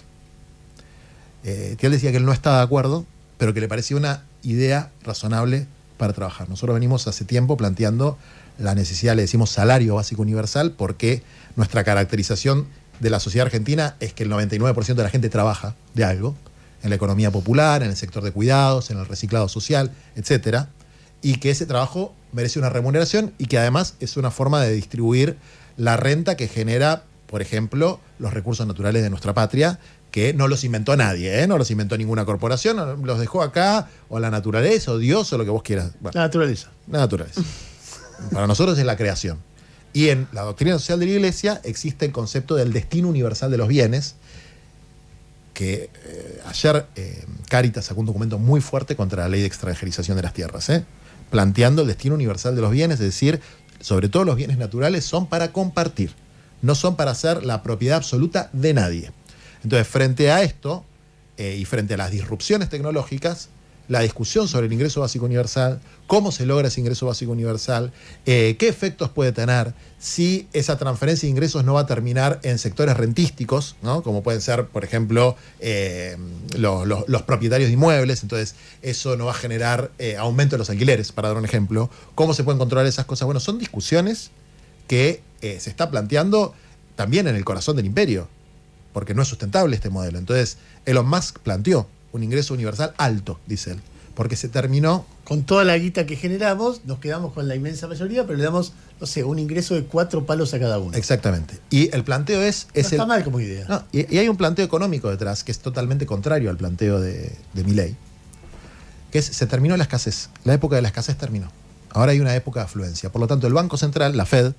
Que él decía que él no estaba de acuerdo, pero que le parecía una idea razonable para trabajar. Nosotros venimos hace tiempo planteando la necesidad, le decimos salario básico universal, porque nuestra caracterización de la sociedad argentina es que el 99% de la gente trabaja de algo, en la economía popular, en el sector de cuidados, en el reciclado social, etcétera, y que ese trabajo merece una remuneración y que además es una forma de distribuir la renta que genera, por ejemplo, los recursos naturales de nuestra patria, que no los inventó nadie, no los inventó ninguna corporación, los dejó acá, o la naturaleza, o Dios, o lo que vos quieras. Bueno,
la naturaleza.
La naturaleza. Para nosotros es la creación. Y en la doctrina social de la Iglesia existe el concepto del destino universal de los bienes, que ayer Cáritas sacó un documento muy fuerte contra la ley de extranjerización de las tierras, planteando el destino universal de los bienes, es decir, sobre todo los bienes naturales, son para compartir, no son para ser la propiedad absoluta de nadie. Entonces, frente a esto y frente a las disrupciones tecnológicas, la discusión sobre el ingreso básico universal, cómo se logra ese ingreso básico universal, qué efectos puede tener, si esa transferencia de ingresos no va a terminar en sectores rentísticos, ¿no? Como pueden ser, por ejemplo, los propietarios de inmuebles, entonces eso no va a generar aumento de los alquileres, para dar un ejemplo. ¿Cómo se pueden controlar esas cosas? Bueno, son discusiones que se está planteando también en el corazón del imperio, porque no es sustentable este modelo. Entonces, Elon Musk planteó un ingreso universal alto, dice él, porque se terminó...
Con toda la guita que generamos, nos quedamos con la inmensa mayoría, pero le damos, no sé, un ingreso de 4 palos a cada uno.
Exactamente. Y el planteo es...
No está mal como idea.
No, y hay un planteo económico detrás, que es totalmente contrario al planteo de Milei, que es, se terminó la escasez. La época de la escasez terminó. Ahora hay una época de afluencia. Por lo tanto, el Banco Central, la Fed, el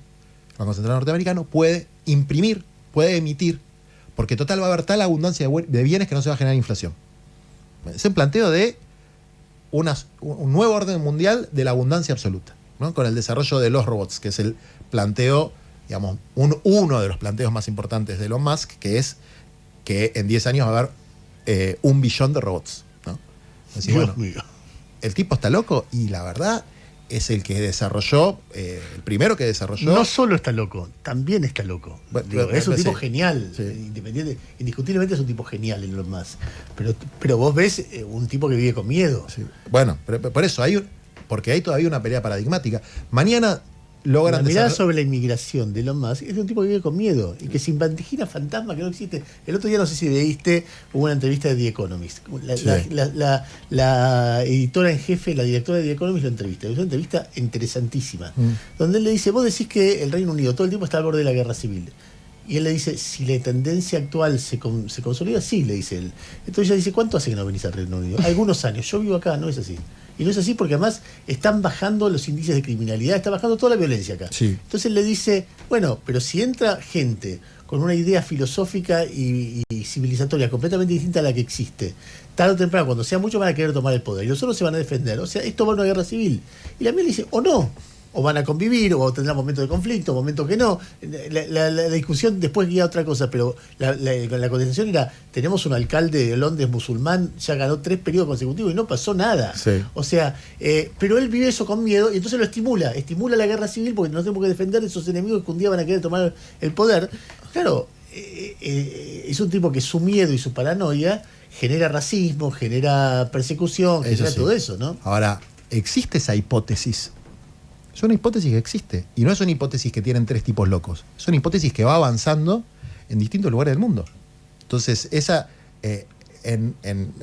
Banco Central norteamericano, puede imprimir, puede emitir, porque total va a haber tal abundancia de bienes que no se va a generar inflación. Es un planteo de un nuevo orden mundial de la abundancia absoluta, ¿no? Con el desarrollo de los robots, que es el planteo, digamos, uno de los planteos más importantes de Elon Musk, que es que en 10 años va a haber 1 billón de robots, ¿no? Así,
Dios
bueno,
mío.
el tipo está loco y la verdad es el que desarrolló, el primero que desarrolló...
No solo está loco, también está loco. Digo, es un tipo genial,
sí.
Independiente, indiscutiblemente es un tipo genial en lo más. Pero vos ves un tipo que vive con miedo.
Sí. Bueno, pero por eso porque hay todavía una pelea paradigmática. Mañana logran...
La mirada sobre la inmigración de Elon Musk es de un tipo que vive con miedo y que se imagina fantasma que no existe. El otro día, no sé si leíste, hubo una entrevista de The Economist. La editora en jefe, la directora de The Economist lo entrevista. Es una entrevista interesantísima. Donde él le dice, vos decís que el Reino Unido todo el tiempo está al borde de la guerra civil. Y él le dice, si la tendencia actual se consolida, sí, le dice él. Entonces ella dice, ¿cuánto hace que no venís al Reino Unido? Algunos años. Yo vivo acá, no es así. Y no es así porque además están bajando los índices de criminalidad, está bajando toda la violencia acá.
Sí.
Entonces él le dice, bueno, pero si entra gente con una idea filosófica y civilizatoria completamente distinta a la que existe, tarde o temprano, cuando sea mucho, van a querer tomar el poder. Y los otros se van a defender. O sea, esto va a una guerra civil. Y la mía le dice, o no. O van a convivir, o tendrán momentos de conflicto, momentos que no. La discusión después guía a otra cosa, pero la contestación era, tenemos un alcalde de Londres musulmán, ya ganó 3 periodos consecutivos y no pasó nada.
Sí.
O sea, pero él vive eso con miedo y entonces lo estimula la guerra civil porque nos tenemos que defender de esos enemigos que un día van a querer tomar el poder. Claro, es un tipo que su miedo y su paranoia genera racismo, genera persecución, genera todo eso, ¿no?
Ahora, existe esa hipótesis. Es una hipótesis que existe. Y no es una hipótesis que tienen 3 tipos locos. Es una hipótesis que va avanzando en distintos lugares del mundo. Entonces, esa, en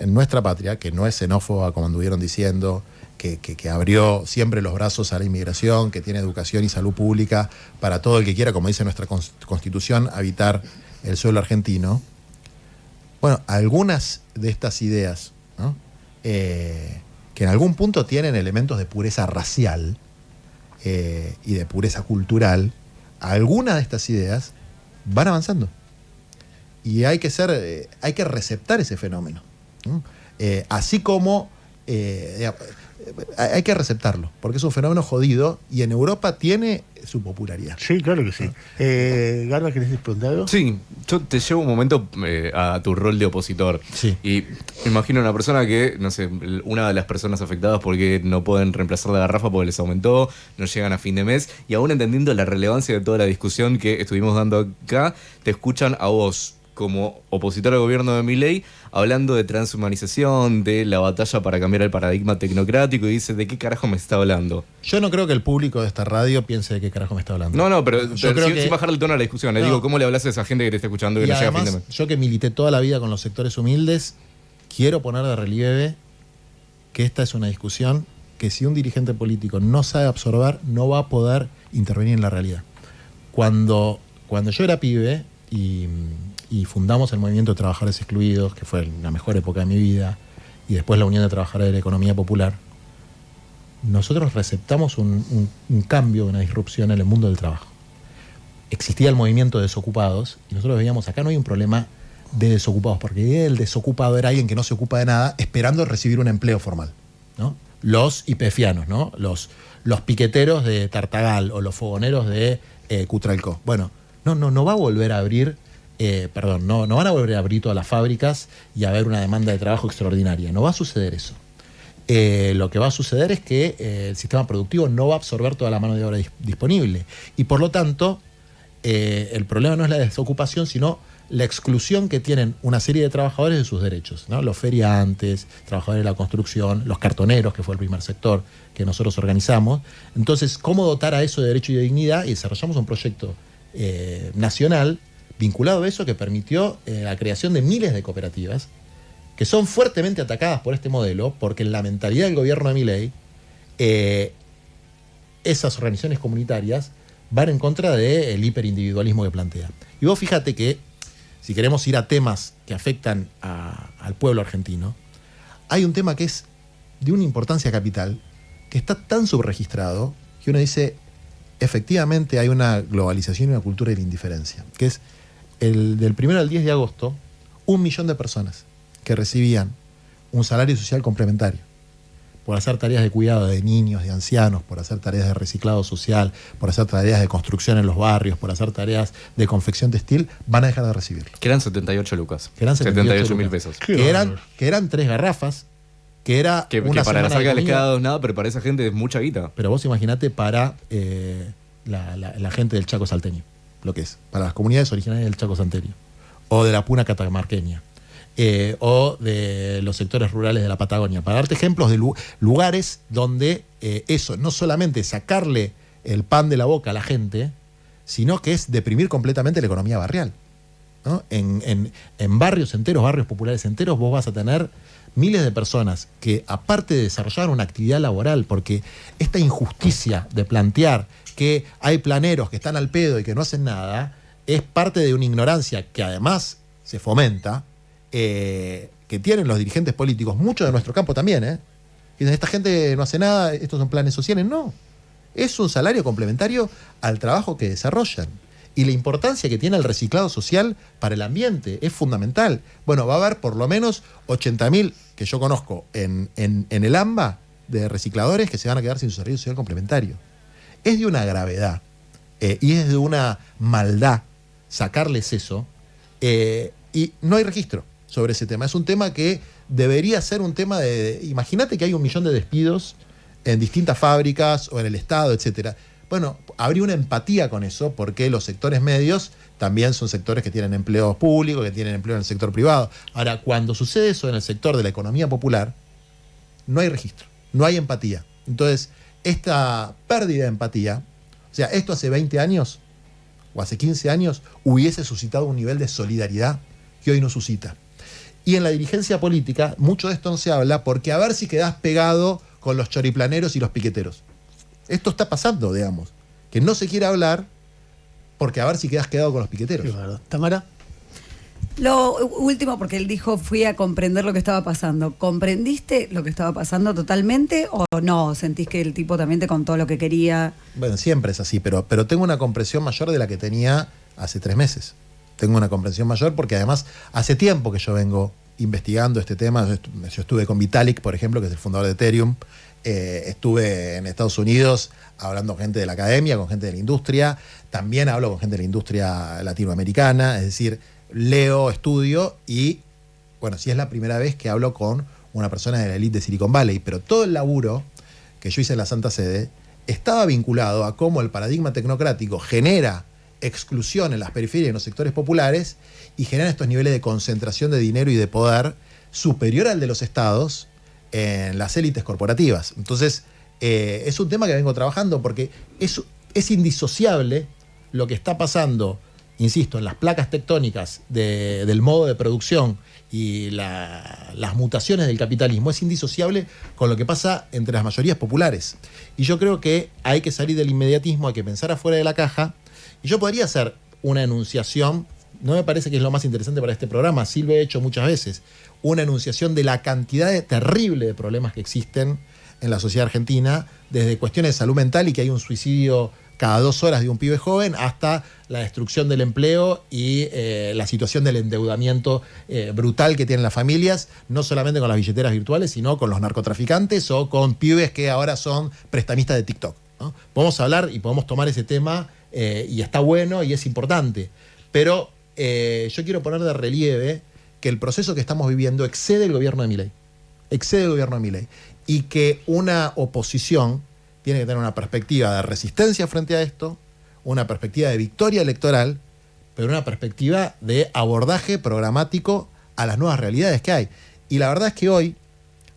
nuestra patria, que no es xenófoba, como anduvieron diciendo, que abrió siempre los brazos a la inmigración, que tiene educación y salud pública para todo el que quiera, como dice nuestra Constitución, habitar el suelo argentino. Bueno, algunas de estas ideas, ¿no? Que en algún punto tienen elementos de pureza racial, y de pureza cultural, algunas de estas ideas van avanzando. Y hay que receptar ese fenómeno, ¿no? Así como hay que receptarlo, porque es un fenómeno jodido y en Europa tiene su popularidad.
Sí, claro que sí. Garba, ¿querés preguntar algo?
Sí, yo te llevo un momento a tu rol de opositor.
Sí.
Y me imagino una persona que, no sé, una de las personas afectadas porque no pueden reemplazar la garrafa porque les aumentó, no llegan a fin de mes, y aún entendiendo la relevancia de toda la discusión que estuvimos dando acá, te escuchan a vos como opositor al gobierno de Milei, hablando de transhumanización, de la batalla para cambiar el paradigma tecnocrático, y dice, ¿de qué carajo me está hablando?
Yo no creo que el público de esta radio piense de qué carajo me está hablando.
No, pero
creo
sin bajarle el tono a la discusión. Le digo, ¿cómo le hablas a esa gente que te está escuchando que
Y
no llega a fin
además,
de mes?
yo que milité toda la vida con los sectores humildes, quiero poner de relieve que esta es una discusión que si un dirigente político no sabe absorber, no va a poder intervenir en la realidad. Cuando yo era pibe y fundamos el Movimiento de Trabajadores Excluidos, que fue la mejor época de mi vida, y después la Unión de Trabajadores de la Economía Popular, nosotros receptamos un cambio, una disrupción en el mundo del trabajo. Existía el movimiento de desocupados, y nosotros veíamos, acá no hay un problema de desocupados, porque el desocupado era alguien que no se ocupa de nada, esperando recibir un empleo formal, ¿no? los YPFianos, ¿no? Los piqueteros de Tartagal o los fogoneros de Cutralcó. Bueno, no va a volver a abrir, no van a volver a abrir todas las fábricas y a haber una demanda de trabajo extraordinaria. No va a suceder eso. Lo que va a suceder es que el sistema productivo no va a absorber toda la mano de obra disponible. Y por lo tanto, el problema no es la desocupación, sino la exclusión que tienen una serie de trabajadores de sus derechos, ¿no? Los feriantes, trabajadores de la construcción, los cartoneros, que fue el primer sector que nosotros organizamos. Entonces, ¿cómo dotar a eso de derecho y de dignidad? Y desarrollamos un proyecto nacional vinculado a eso que permitió la creación de miles de cooperativas que son fuertemente atacadas por este modelo, porque en la mentalidad del gobierno de Milei, esas organizaciones comunitarias van en contra del hiperindividualismo que plantea. Y vos fíjate que, si queremos ir a temas que afectan al pueblo argentino, hay un tema que es de una importancia capital, que está tan subregistrado, que uno dice, efectivamente hay una globalización y una cultura de la indiferencia, que es del 1 al 10 de agosto, 1 millón de personas que recibían un salario social complementario por hacer tareas de cuidado de niños, de ancianos, por hacer tareas de reciclado social, por hacer tareas de construcción en los barrios, por hacer tareas de confección textil, van a dejar de recibirlo.
Que eran 78 lucas.
Que eran
78.000 pesos.
Que eran 3 garrafas, que era
que
una
para la
semana
saca
de
les
comida.
queda nada, pero para esa gente es mucha guita.
Pero vos imaginate para la gente del Chaco salteño, lo que es, para las comunidades originarias del Chaco salteño, o de la Puna catamarqueña, o de los sectores rurales de la Patagonia, para darte ejemplos de lugares donde eso, no solamente sacarle el pan de la boca a la gente, sino que es deprimir completamente la economía barrial, ¿no? En barrios enteros, barrios populares enteros, vos vas a tener miles de personas que, aparte de desarrollar una actividad laboral, porque esta injusticia de plantear que hay planeros que están al pedo y que no hacen nada, es parte de una ignorancia que además se fomenta, que tienen los dirigentes políticos, muchos de nuestro campo también, que dicen, esta gente no hace nada, estos son planes sociales. No, es un salario complementario al trabajo que desarrollan. Y la importancia que tiene el reciclado social para el ambiente es fundamental. Bueno, va a haber por lo menos 80.000 que yo conozco en el AMBA de recicladores que se van a quedar sin su servicio social complementario. Es de una gravedad y es de una maldad sacarles eso, y no hay registro sobre ese tema. Es un tema que debería ser un tema de... Imagínate que hay 1 millón de despidos en distintas fábricas o en el Estado, etcétera. Bueno, habría una empatía con eso, porque los sectores medios también son sectores que tienen empleos públicos, que tienen empleo en el sector privado. Ahora, cuando sucede eso en el sector de la economía popular, no hay registro, no hay empatía. Entonces, esta pérdida de empatía, o sea, esto hace 20 años o hace 15 años hubiese suscitado un nivel de solidaridad que hoy no suscita. Y en la dirigencia política, mucho de esto no se habla, porque a ver si quedás pegado con los choriplaneros y los piqueteros. Esto está pasando, digamos, que no se quiere hablar porque a ver si quedás quedado con los piqueteros.
Claro. ¿Tamara?
Lo último, porque él dijo, fui a comprender lo que estaba pasando. ¿Comprendiste lo que estaba pasando totalmente o no? ¿Sentís que el tipo también te contó lo que quería?
Bueno, siempre es así, pero tengo una comprensión mayor de la que tenía hace 3 meses. Tengo una comprensión mayor porque además hace tiempo que yo vengo investigando este tema. Yo estuve con Vitalik, por ejemplo, que es el fundador de Ethereum. Estuve en Estados Unidos hablando con gente de la academia, con gente de la industria. También hablo con gente de la industria latinoamericana. Es decir, leo, estudio y, bueno, sí es la primera vez que hablo con una persona de la élite de Silicon Valley. Pero todo el laburo que yo hice en la Santa Sede estaba vinculado a cómo el paradigma tecnocrático genera exclusión en las periferias y en los sectores populares y genera estos niveles de concentración de dinero y de poder superior al de los estados en las élites corporativas. Entonces, es un tema que vengo trabajando porque es indisociable lo que está pasando, insisto, en las placas tectónicas del modo de producción y las mutaciones del capitalismo. Es indisociable con lo que pasa entre las mayorías populares. Y yo creo que hay que salir del inmediatismo, hay que pensar afuera de la caja. Y yo podría hacer una enunciación, no me parece que es lo más interesante para este programa, sí lo he hecho muchas veces, una enunciación de la cantidad terrible de problemas que existen en la sociedad argentina, desde cuestiones de salud mental y que hay un suicidio cada 2 horas de un pibe joven hasta la destrucción del empleo y la situación del endeudamiento brutal que tienen las familias, no solamente con las billeteras virtuales, sino con los narcotraficantes o con pibes que ahora son prestamistas de TikTok, ¿no? Podemos hablar y podemos tomar ese tema y está bueno y es importante, pero yo quiero poner de relieve que el proceso que estamos viviendo excede el gobierno de Milei. Excede el gobierno de Milei. Y que una oposición tiene que tener una perspectiva de resistencia frente a esto, una perspectiva de victoria electoral, pero una perspectiva de abordaje programático a las nuevas realidades que hay. Y la verdad es que hoy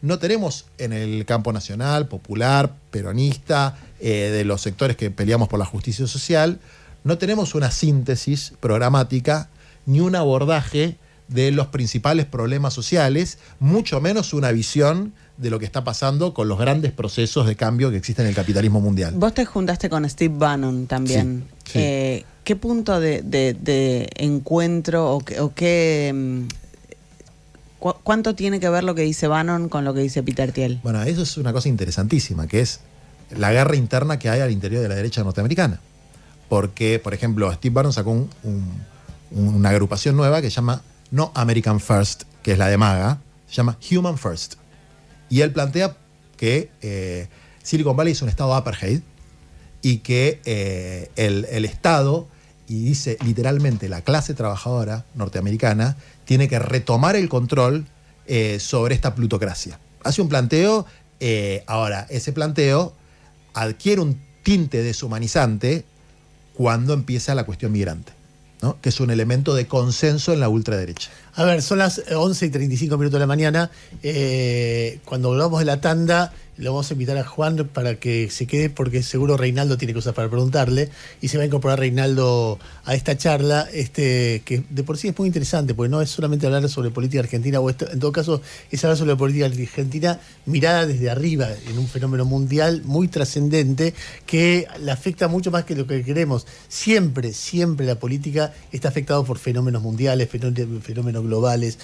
no tenemos en el campo nacional, popular, peronista, de los sectores que peleamos por la justicia social, no tenemos una síntesis programática ni un abordaje de los principales problemas sociales, mucho menos una visión de lo que está pasando con los grandes procesos de cambio que existen en el capitalismo mundial.
Vos te juntaste con Steve Bannon también.
Sí.
¿Qué punto de encuentro o qué... ¿Cuánto tiene que ver lo que dice Bannon con lo que dice Peter Thiel?
Bueno, eso es una cosa interesantísima, que es la guerra interna que hay al interior de la derecha norteamericana. Porque, por ejemplo, Steve Bannon sacó una agrupación nueva que se llama no American First, que es la de MAGA, se llama Human First. Y él plantea que Silicon Valley es un estado apartheid y que el Estado, y dice literalmente la clase trabajadora norteamericana, tiene que retomar el control sobre esta plutocracia. Hace un planteo, ahora, ese planteo adquiere un tinte deshumanizante cuando empieza la cuestión migrante, ¿no? Que es un elemento de consenso en la ultraderecha.
A ver, son las 11:35 de la mañana. Cuando volvamos de la tanda, lo vamos a invitar a Juan para que se quede, porque seguro Reinaldo tiene cosas para preguntarle, y se va a incorporar Reinaldo a esta charla, que de por sí es muy interesante, porque no es solamente hablar sobre política argentina, o en todo caso es hablar sobre la política argentina mirada desde arriba, en un fenómeno mundial muy trascendente, que la afecta mucho más que lo que queremos. Siempre la política está afectada por fenómenos mundiales, fenómenos globales,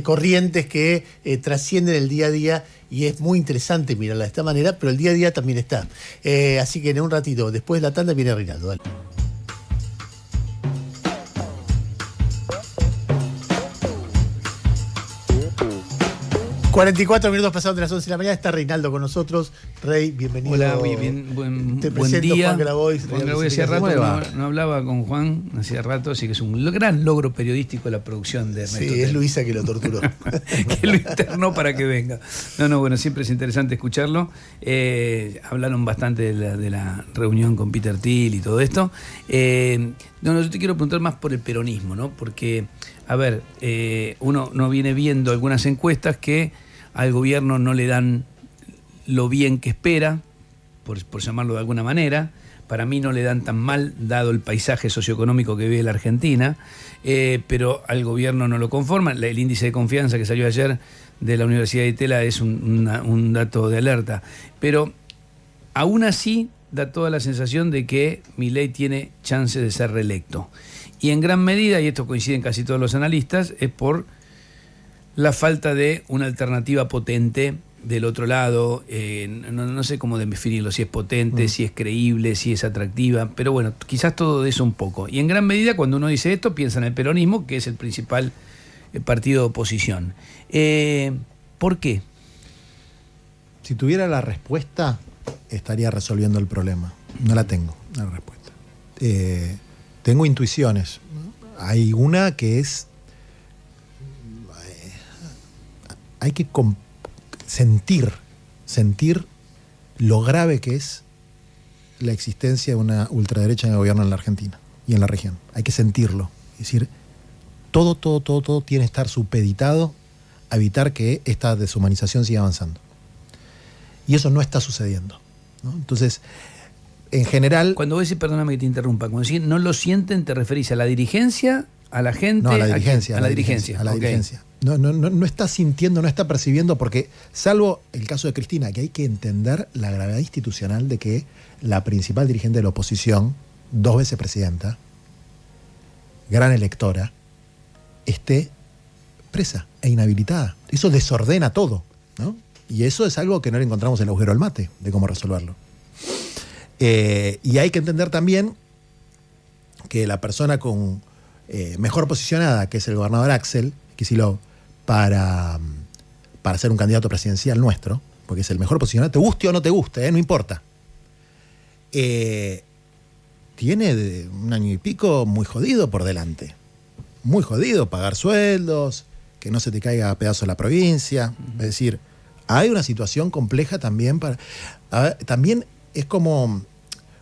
corrientes que trascienden el día a día, y es muy interesante mirarla de esta manera, pero el día a día también está. Así que en un ratito, después de la tanda, viene Reinaldo. Dale. 44 minutos pasados de las 11 de la mañana, está Reinaldo con nosotros. Rey, bienvenido.
Hola, muy bien, buen día.
Juan Grabois.
Juan Grabois, hacía rato no hablaba con Juan, hacía rato, así que es un gran logro periodístico la producción de Ernesto.
Sí, es Luisa que lo torturó.
Que lo internó para que venga. Bueno, siempre es interesante escucharlo. Hablaron bastante de la reunión con Peter Thiel y todo esto. Yo te quiero preguntar más por el peronismo, ¿no? Porque, a ver, uno viene viendo algunas encuestas que al gobierno no le dan lo bien que espera, por llamarlo de alguna manera. Para mí no le dan tan mal, dado el paisaje socioeconómico que vive la Argentina, pero al gobierno no lo conforma. El índice de confianza que salió ayer de la Universidad de Itela es un dato de alerta. Pero aún así da toda la sensación de que Milei tiene chances de ser reelecto. Y en gran medida, y esto coinciden casi todos los analistas, es por la falta de una alternativa potente del otro lado. No sé cómo definirlo, si es potente, si es creíble, si es atractiva, pero bueno, quizás todo de eso un poco. Y en gran medida, cuando uno dice esto, piensa en el peronismo, que es el principal partido de oposición. ¿Por qué?
Si tuviera la respuesta, estaría resolviendo el problema. No la tengo, la respuesta. Tengo intuiciones. Hay una que es... hay que sentir lo grave que es la existencia de una ultraderecha en el gobierno en la Argentina y en la región. Hay que sentirlo. Es decir, todo tiene que estar supeditado a evitar que esta deshumanización siga avanzando. Y eso no está sucediendo, ¿no? Entonces, en general...
Cuando vos decís, perdóname que te interrumpa, cuando decís no lo sienten, ¿te referís a la dirigencia, a la gente?
No, a la dirigencia.
A la dirigencia.
No está sintiendo, no está percibiendo, porque salvo el caso de Cristina, que hay que entender la gravedad institucional de que la principal dirigente de la oposición, 2 veces presidenta, gran electora, esté presa e inhabilitada. Eso desordena todo, ¿no? Y eso es algo que no le encontramos el agujero al mate de cómo resolverlo. Y hay que entender también que la persona con mejor posicionada, que es el gobernador Axel Kicillof, para ser un candidato presidencial nuestro, porque es el mejor posicionado, te guste o no te guste, no importa. Tiene un año y pico muy jodido por delante. Muy jodido, pagar sueldos, que no se te caiga a pedazos la provincia. Es decir, hay una situación compleja también para... también es como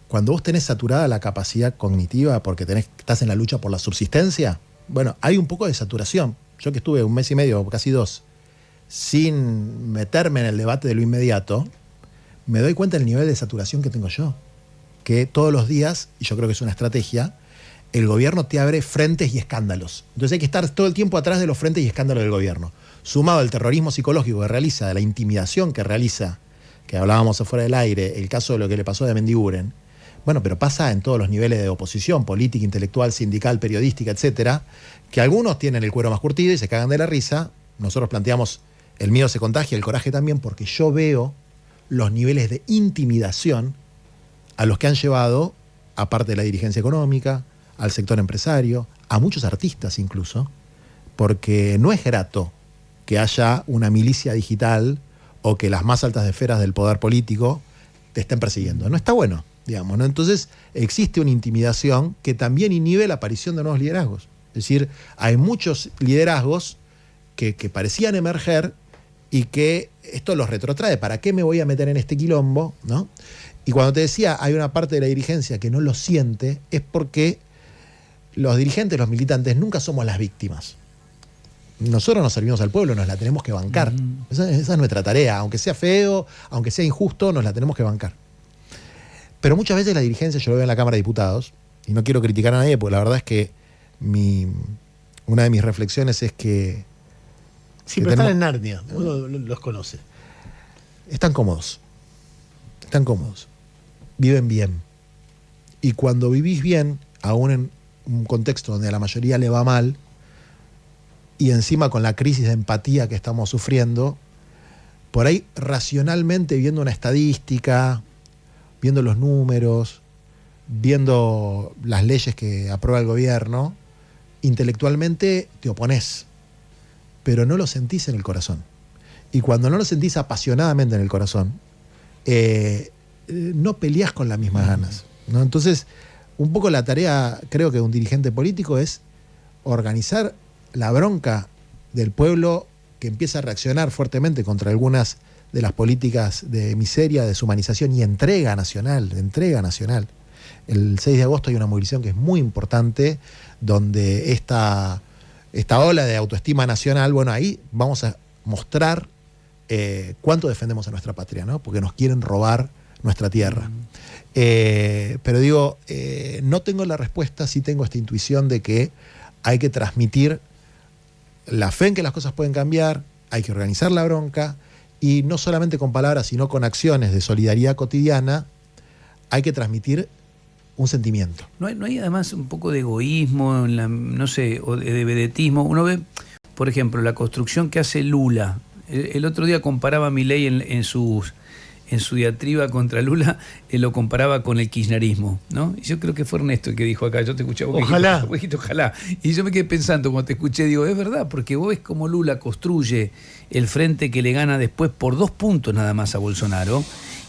cuando vos tenés saturada la capacidad cognitiva porque estás en la lucha por la subsistencia. Bueno, hay un poco de saturación. Yo que estuve 1 mes y medio, casi 2, sin meterme en el debate de lo inmediato, me doy cuenta del nivel de saturación que tengo yo. Que todos los días, y yo creo que es una estrategia, el gobierno te abre frentes y escándalos. Entonces hay que estar todo el tiempo atrás de los frentes y escándalos del gobierno. Sumado al terrorismo psicológico que realiza, de la intimidación que realiza, que hablábamos afuera del aire, el caso de lo que le pasó a Mendiguren. Bueno, pero pasa en todos los niveles de oposición, política, intelectual, sindical, periodística, etcétera, que algunos tienen el cuero más curtido y se cagan de la risa. Nosotros planteamos el miedo se contagia, el coraje también, porque yo veo los niveles de intimidación a los que han llevado, aparte de la dirigencia económica, al sector empresario, a muchos artistas incluso, porque no es grato que haya una milicia digital o que las más altas esferas del poder político te estén persiguiendo. No está bueno, digamos, ¿no? Entonces existe una intimidación que también inhibe la aparición de nuevos liderazgos. Es decir, hay muchos liderazgos que parecían emerger y que esto los retrotrae. ¿Para qué me voy a meter en este quilombo? ¿No? Y cuando te decía, hay una parte de la dirigencia que no lo siente, es porque los dirigentes, los militantes, nunca somos las víctimas. Nosotros nos servimos al pueblo, nos la tenemos que bancar. Esa es nuestra tarea. Aunque sea feo, aunque sea injusto, nos la tenemos que bancar. Pero muchas veces la dirigencia, yo lo veo en la Cámara de Diputados, y no quiero criticar a nadie, porque la verdad es que una de mis reflexiones es que...
Sí, pero están en Narnia, uno los conoce.
Están cómodos. Están cómodos. Viven bien. Y cuando vivís bien, aún en un contexto donde a la mayoría le va mal, y encima con la crisis de empatía que estamos sufriendo, por ahí racionalmente viendo una estadística, viendo los números, viendo las leyes que aprueba el gobierno, intelectualmente te oponés, pero no lo sentís en el corazón. Y cuando no lo sentís apasionadamente en el corazón, no peleás con las mismas ganas, ¿no? Entonces, un poco la tarea, creo que de un dirigente político es organizar la bronca del pueblo que empieza a reaccionar fuertemente contra algunas de las políticas de miseria, deshumanización y entrega nacional. El 6 de agosto hay una movilización que es muy importante, donde esta ola de autoestima nacional, bueno, ahí vamos a mostrar cuánto defendemos a nuestra patria, ¿no? Porque nos quieren robar nuestra tierra. Pero digo, no tengo la respuesta, sí tengo esta intuición de que hay que transmitir la fe en que las cosas pueden cambiar, hay que organizar la bronca, y no solamente con palabras, sino con acciones de solidaridad cotidiana, hay que transmitir un sentimiento.
¿No hay además un poco de egoísmo, no sé, o de vedetismo? Uno ve, por ejemplo, la construcción que hace Lula. El otro día comparaba a Milei en su diatriba contra Lula, lo comparaba con el kirchnerismo, ¿no? Y yo creo que fue Ernesto el que dijo acá, yo te escuché,
ojalá.
Ojalá. Y yo me quedé pensando cuando te escuché, digo, es verdad, porque vos ves cómo Lula construye el frente que le gana después por 2 puntos nada más a Bolsonaro,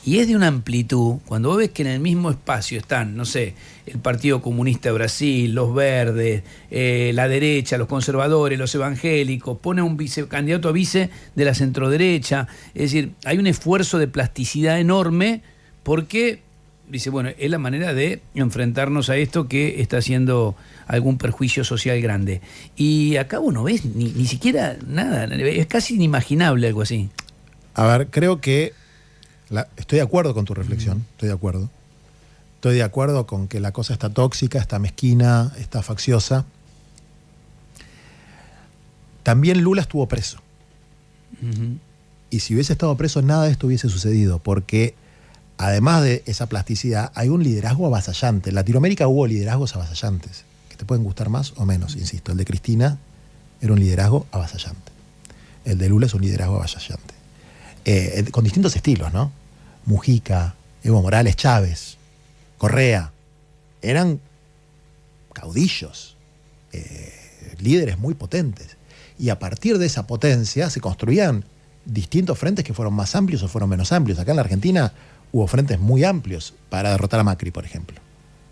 y es de una amplitud, cuando vos ves que en el mismo espacio están, no sé, el Partido Comunista de Brasil, los verdes, la derecha, los conservadores, los evangélicos, pone a un candidato a vice de la centroderecha, es decir, hay un esfuerzo de plasticidad enorme porque, dice, bueno, es la manera de enfrentarnos a esto que está haciendo algún perjuicio social grande. Y acá vos no ves ni siquiera nada, es casi inimaginable algo así.
A ver, creo que estoy de acuerdo con tu reflexión, estoy de acuerdo. Estoy de acuerdo con que la cosa está tóxica, está mezquina, está facciosa. También Lula estuvo preso. Y si hubiese estado preso, nada de esto hubiese sucedido, porque además de esa plasticidad, hay un liderazgo avasallante. En Latinoamérica hubo liderazgos avasallantes, que te pueden gustar más o menos, insisto. El de Cristina era un liderazgo avasallante. El de Lula es un liderazgo avasallante. Con distintos estilos, ¿no? Mujica, Evo Morales, Chávez, Correa, eran caudillos, líderes muy potentes. Y a partir de esa potencia se construían distintos frentes que fueron más amplios o fueron menos amplios. Acá en la Argentina hubo frentes muy amplios para derrotar a Macri, por ejemplo.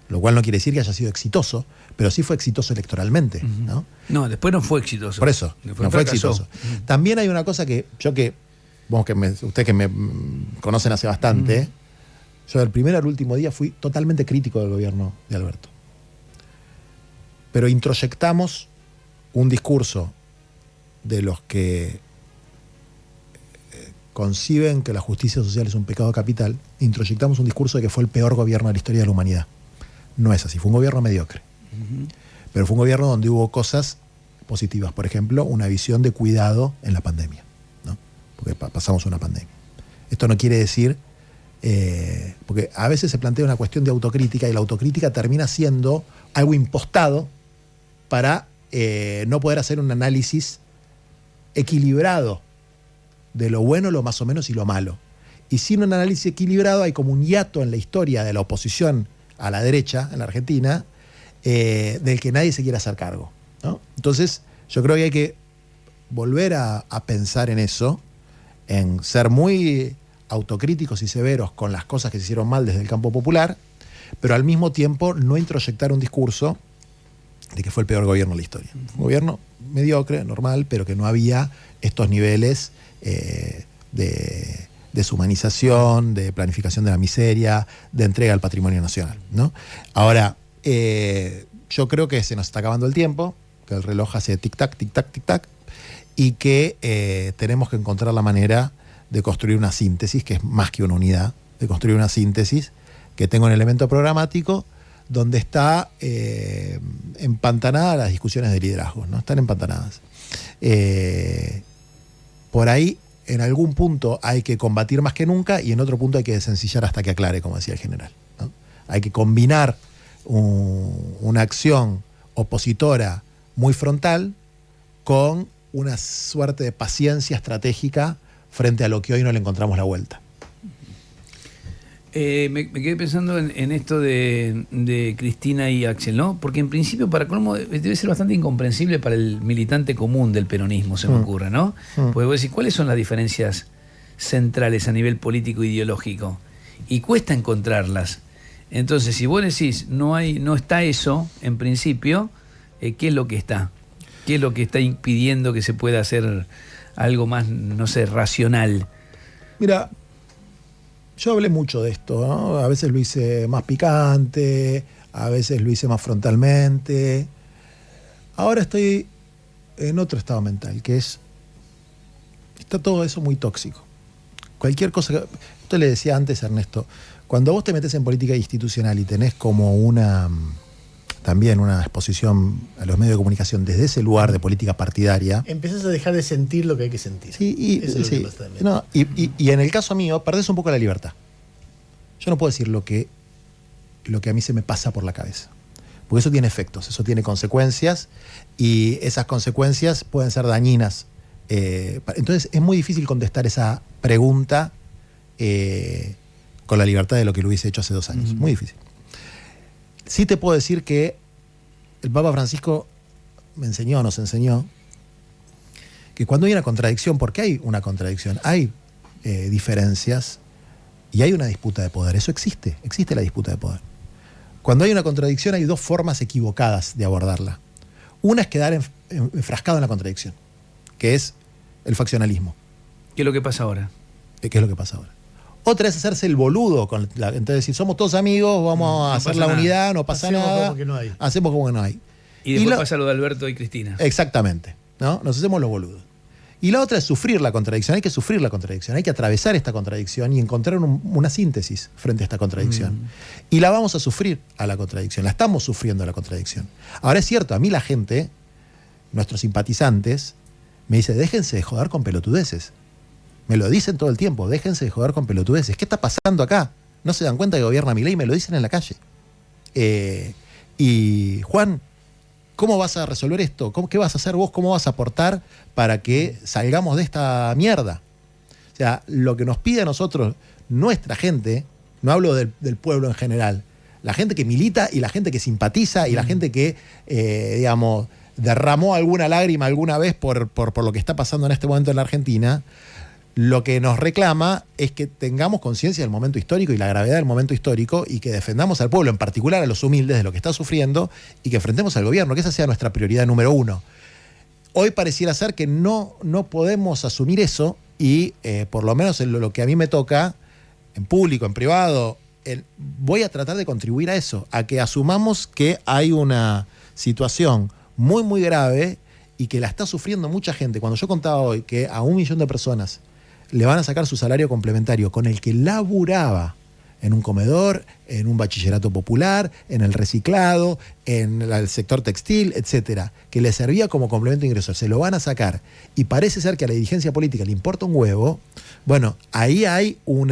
Lo cual no quiere decir que haya sido exitoso, pero sí fue exitoso electoralmente, ¿no?
No, después no fue exitoso.
Por eso,
después
no fue exitoso. También hay una cosa que ustedes que me conocen hace bastante, yo del primero al último día fui totalmente crítico del gobierno de Alberto. Pero introyectamos un discurso de los que conciben que la justicia social es un pecado capital, introyectamos un discurso de que fue el peor gobierno de la historia de la humanidad. No es así, fue un gobierno mediocre. Pero fue un gobierno donde hubo cosas positivas. Por ejemplo, una visión de cuidado en la pandemia, ¿no? Porque pasamos una pandemia. Esto no quiere decir, porque a veces se plantea una cuestión de autocrítica y la autocrítica termina siendo algo impostado para no poder hacer un análisis equilibrado de lo bueno, lo más o menos y lo malo. Y sin un análisis equilibrado hay como un hiato en la historia de la oposición a la derecha en la Argentina, del que nadie se quiere hacer cargo, ¿no? Entonces, yo creo que hay que volver a pensar en eso, en ser muy autocríticos y severos con las cosas que se hicieron mal desde el campo popular, pero al mismo tiempo no introyectar un discurso de que fue el peor gobierno de la historia. Un gobierno mediocre, normal, pero que no había estos niveles de deshumanización, de planificación de la miseria, de entrega al patrimonio nacional, ¿no? Ahora, yo creo que se nos está acabando el tiempo, que el reloj hace tic-tac, tic-tac, tic-tac, y que tenemos que encontrar la manera de construir una síntesis, que es más que una unidad, de construir una síntesis que tenga un elemento programático donde está empantanada las discusiones de liderazgo, ¿no? Están empantanadas. Por ahí, en algún punto hay que combatir más que nunca y en otro punto hay que desencillar hasta que aclare, como decía el general, ¿no? Hay que combinar una acción opositora muy frontal con una suerte de paciencia estratégica frente a lo que hoy no le encontramos la vuelta.
Me quedé pensando en esto de Cristina y Axel, ¿no? Porque en principio, para colmo, debe ser bastante incomprensible para el militante común del peronismo, se me ocurre, ¿no? Porque vos decís, ¿cuáles son las diferencias centrales a nivel político e ideológico? Y cuesta encontrarlas. Entonces, si vos decís, no está eso, en principio, ¿qué es lo que está? ¿Qué es lo que está impidiendo que se pueda hacer algo más, no sé, racional?
Mira, yo hablé mucho de esto, ¿no? A veces lo hice más picante, a veces lo hice más frontalmente. Ahora estoy en otro estado mental, que está todo eso muy tóxico. Cualquier cosa que... Esto le decía antes a Ernesto, cuando vos te metes en política institucional y tenés como también una exposición a los medios de comunicación desde ese lugar de política partidaria,
empezás a dejar de sentir lo que hay que sentir.
Sí,
eso es lo que pasa también.
No, y en el caso mío, perdés un poco la libertad. Yo no puedo decir lo que a mí se me pasa por la cabeza. Porque eso tiene efectos, eso tiene consecuencias, y esas consecuencias pueden ser dañinas. Entonces es muy difícil contestar esa pregunta con la libertad de lo que lo hubiese hecho hace 2 años. Muy difícil. Sí te puedo decir que el Papa Francisco nos enseñó que cuando hay una contradicción, porque hay una contradicción, hay diferencias y hay una disputa de poder. Eso existe la disputa de poder. Cuando hay una contradicción hay 2 formas equivocadas de abordarla. Una es quedar enfrascado en la contradicción, que es el faccionalismo.
¿Qué es lo que pasa ahora?
¿Qué es lo que pasa ahora? Otra es hacerse el boludo. Entonces, si somos todos amigos, vamos a hacer la unidad, no pasa nada. Hacemos como que no hay.
Y después pasa lo de Alberto y Cristina.
Exactamente, ¿no? Nos hacemos los boludos. Y la otra es sufrir la contradicción. Hay que sufrir la contradicción, hay que atravesar esta contradicción y encontrar una síntesis frente a esta contradicción. Y la vamos a sufrir a la contradicción, la estamos sufriendo a la contradicción. Ahora es cierto, a mí la gente, nuestros simpatizantes, me dice, déjense de joder con pelotudeces. Me lo dicen todo el tiempo, déjense de joder con pelotudeces. ¿Qué está pasando acá? ¿No se dan cuenta que gobierna Milei? Me lo dicen en la calle. Y Juan, ¿cómo vas a resolver esto? ¿Qué vas a hacer vos? ¿Cómo vas a aportar para que salgamos de esta mierda? O sea, lo que nos pide a nosotros, nuestra gente, no hablo del pueblo en general, la gente que milita y la gente que simpatiza y la gente que, digamos, derramó alguna lágrima alguna vez por lo que está pasando en este momento en la Argentina, lo que nos reclama es que tengamos conciencia del momento histórico y la gravedad del momento histórico y que defendamos al pueblo, en particular a los humildes, de lo que está sufriendo y que enfrentemos al gobierno, que esa sea nuestra prioridad número uno. Hoy pareciera ser que no podemos asumir eso y por lo menos en lo que a mí me toca, en público, en privado, voy a tratar de contribuir a eso, a que asumamos que hay una situación muy, muy grave y que la está sufriendo mucha gente. Cuando yo contaba hoy que a 1 millón de personas le van a sacar su salario complementario con el que laburaba en un comedor, en un bachillerato popular, en el reciclado, en el sector textil, etcétera, que le servía como complemento de ingresos, se lo van a sacar y parece ser que a la dirigencia política le importa un huevo. Bueno, ahí hay un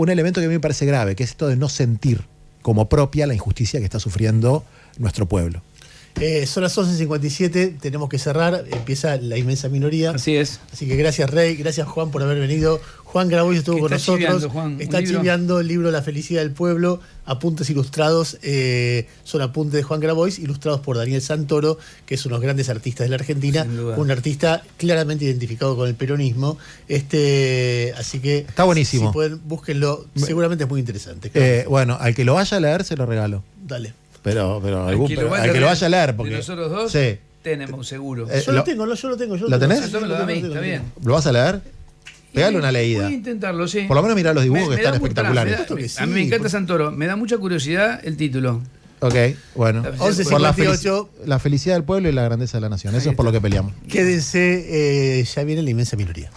elemento que a mí me parece grave, que es esto de no sentir como propia la injusticia que está sufriendo nuestro pueblo.
Son las 11:57, tenemos que cerrar, empieza la inmensa minoría.
Así es.
Así que gracias Rey, gracias Juan por haber venido. Juan Grabois estuvo con nosotros. Está chiviando el libro La felicidad del pueblo, apuntes ilustrados, son apuntes de Juan Grabois, ilustrados por Daniel Santoro, que es uno de los grandes artistas de la Argentina, un artista claramente identificado con el peronismo. Así que
está buenísimo.
Si pueden, búsquenlo, seguramente es muy interesante.
Bueno, al que lo vaya a leer se lo regalo.
Dale.
Pero al que lo vaya a leer, porque
de nosotros dos
sí.
tenemos seguro.
Yo lo tengo.
¿Lo tenés?
Eso me lo da a mí, está bien.
¿Lo vas a leer? Pegale una leída.
Voy a intentarlo, sí.
Por lo menos mirá los dibujos que están espectaculares.
A mí me encanta Santoro. Me da mucha curiosidad el título.
Ok, bueno.
11:58.
La felicidad del pueblo y la grandeza de la nación. Eso es por lo que peleamos.
Quédense, ya viene la inmensa minoría.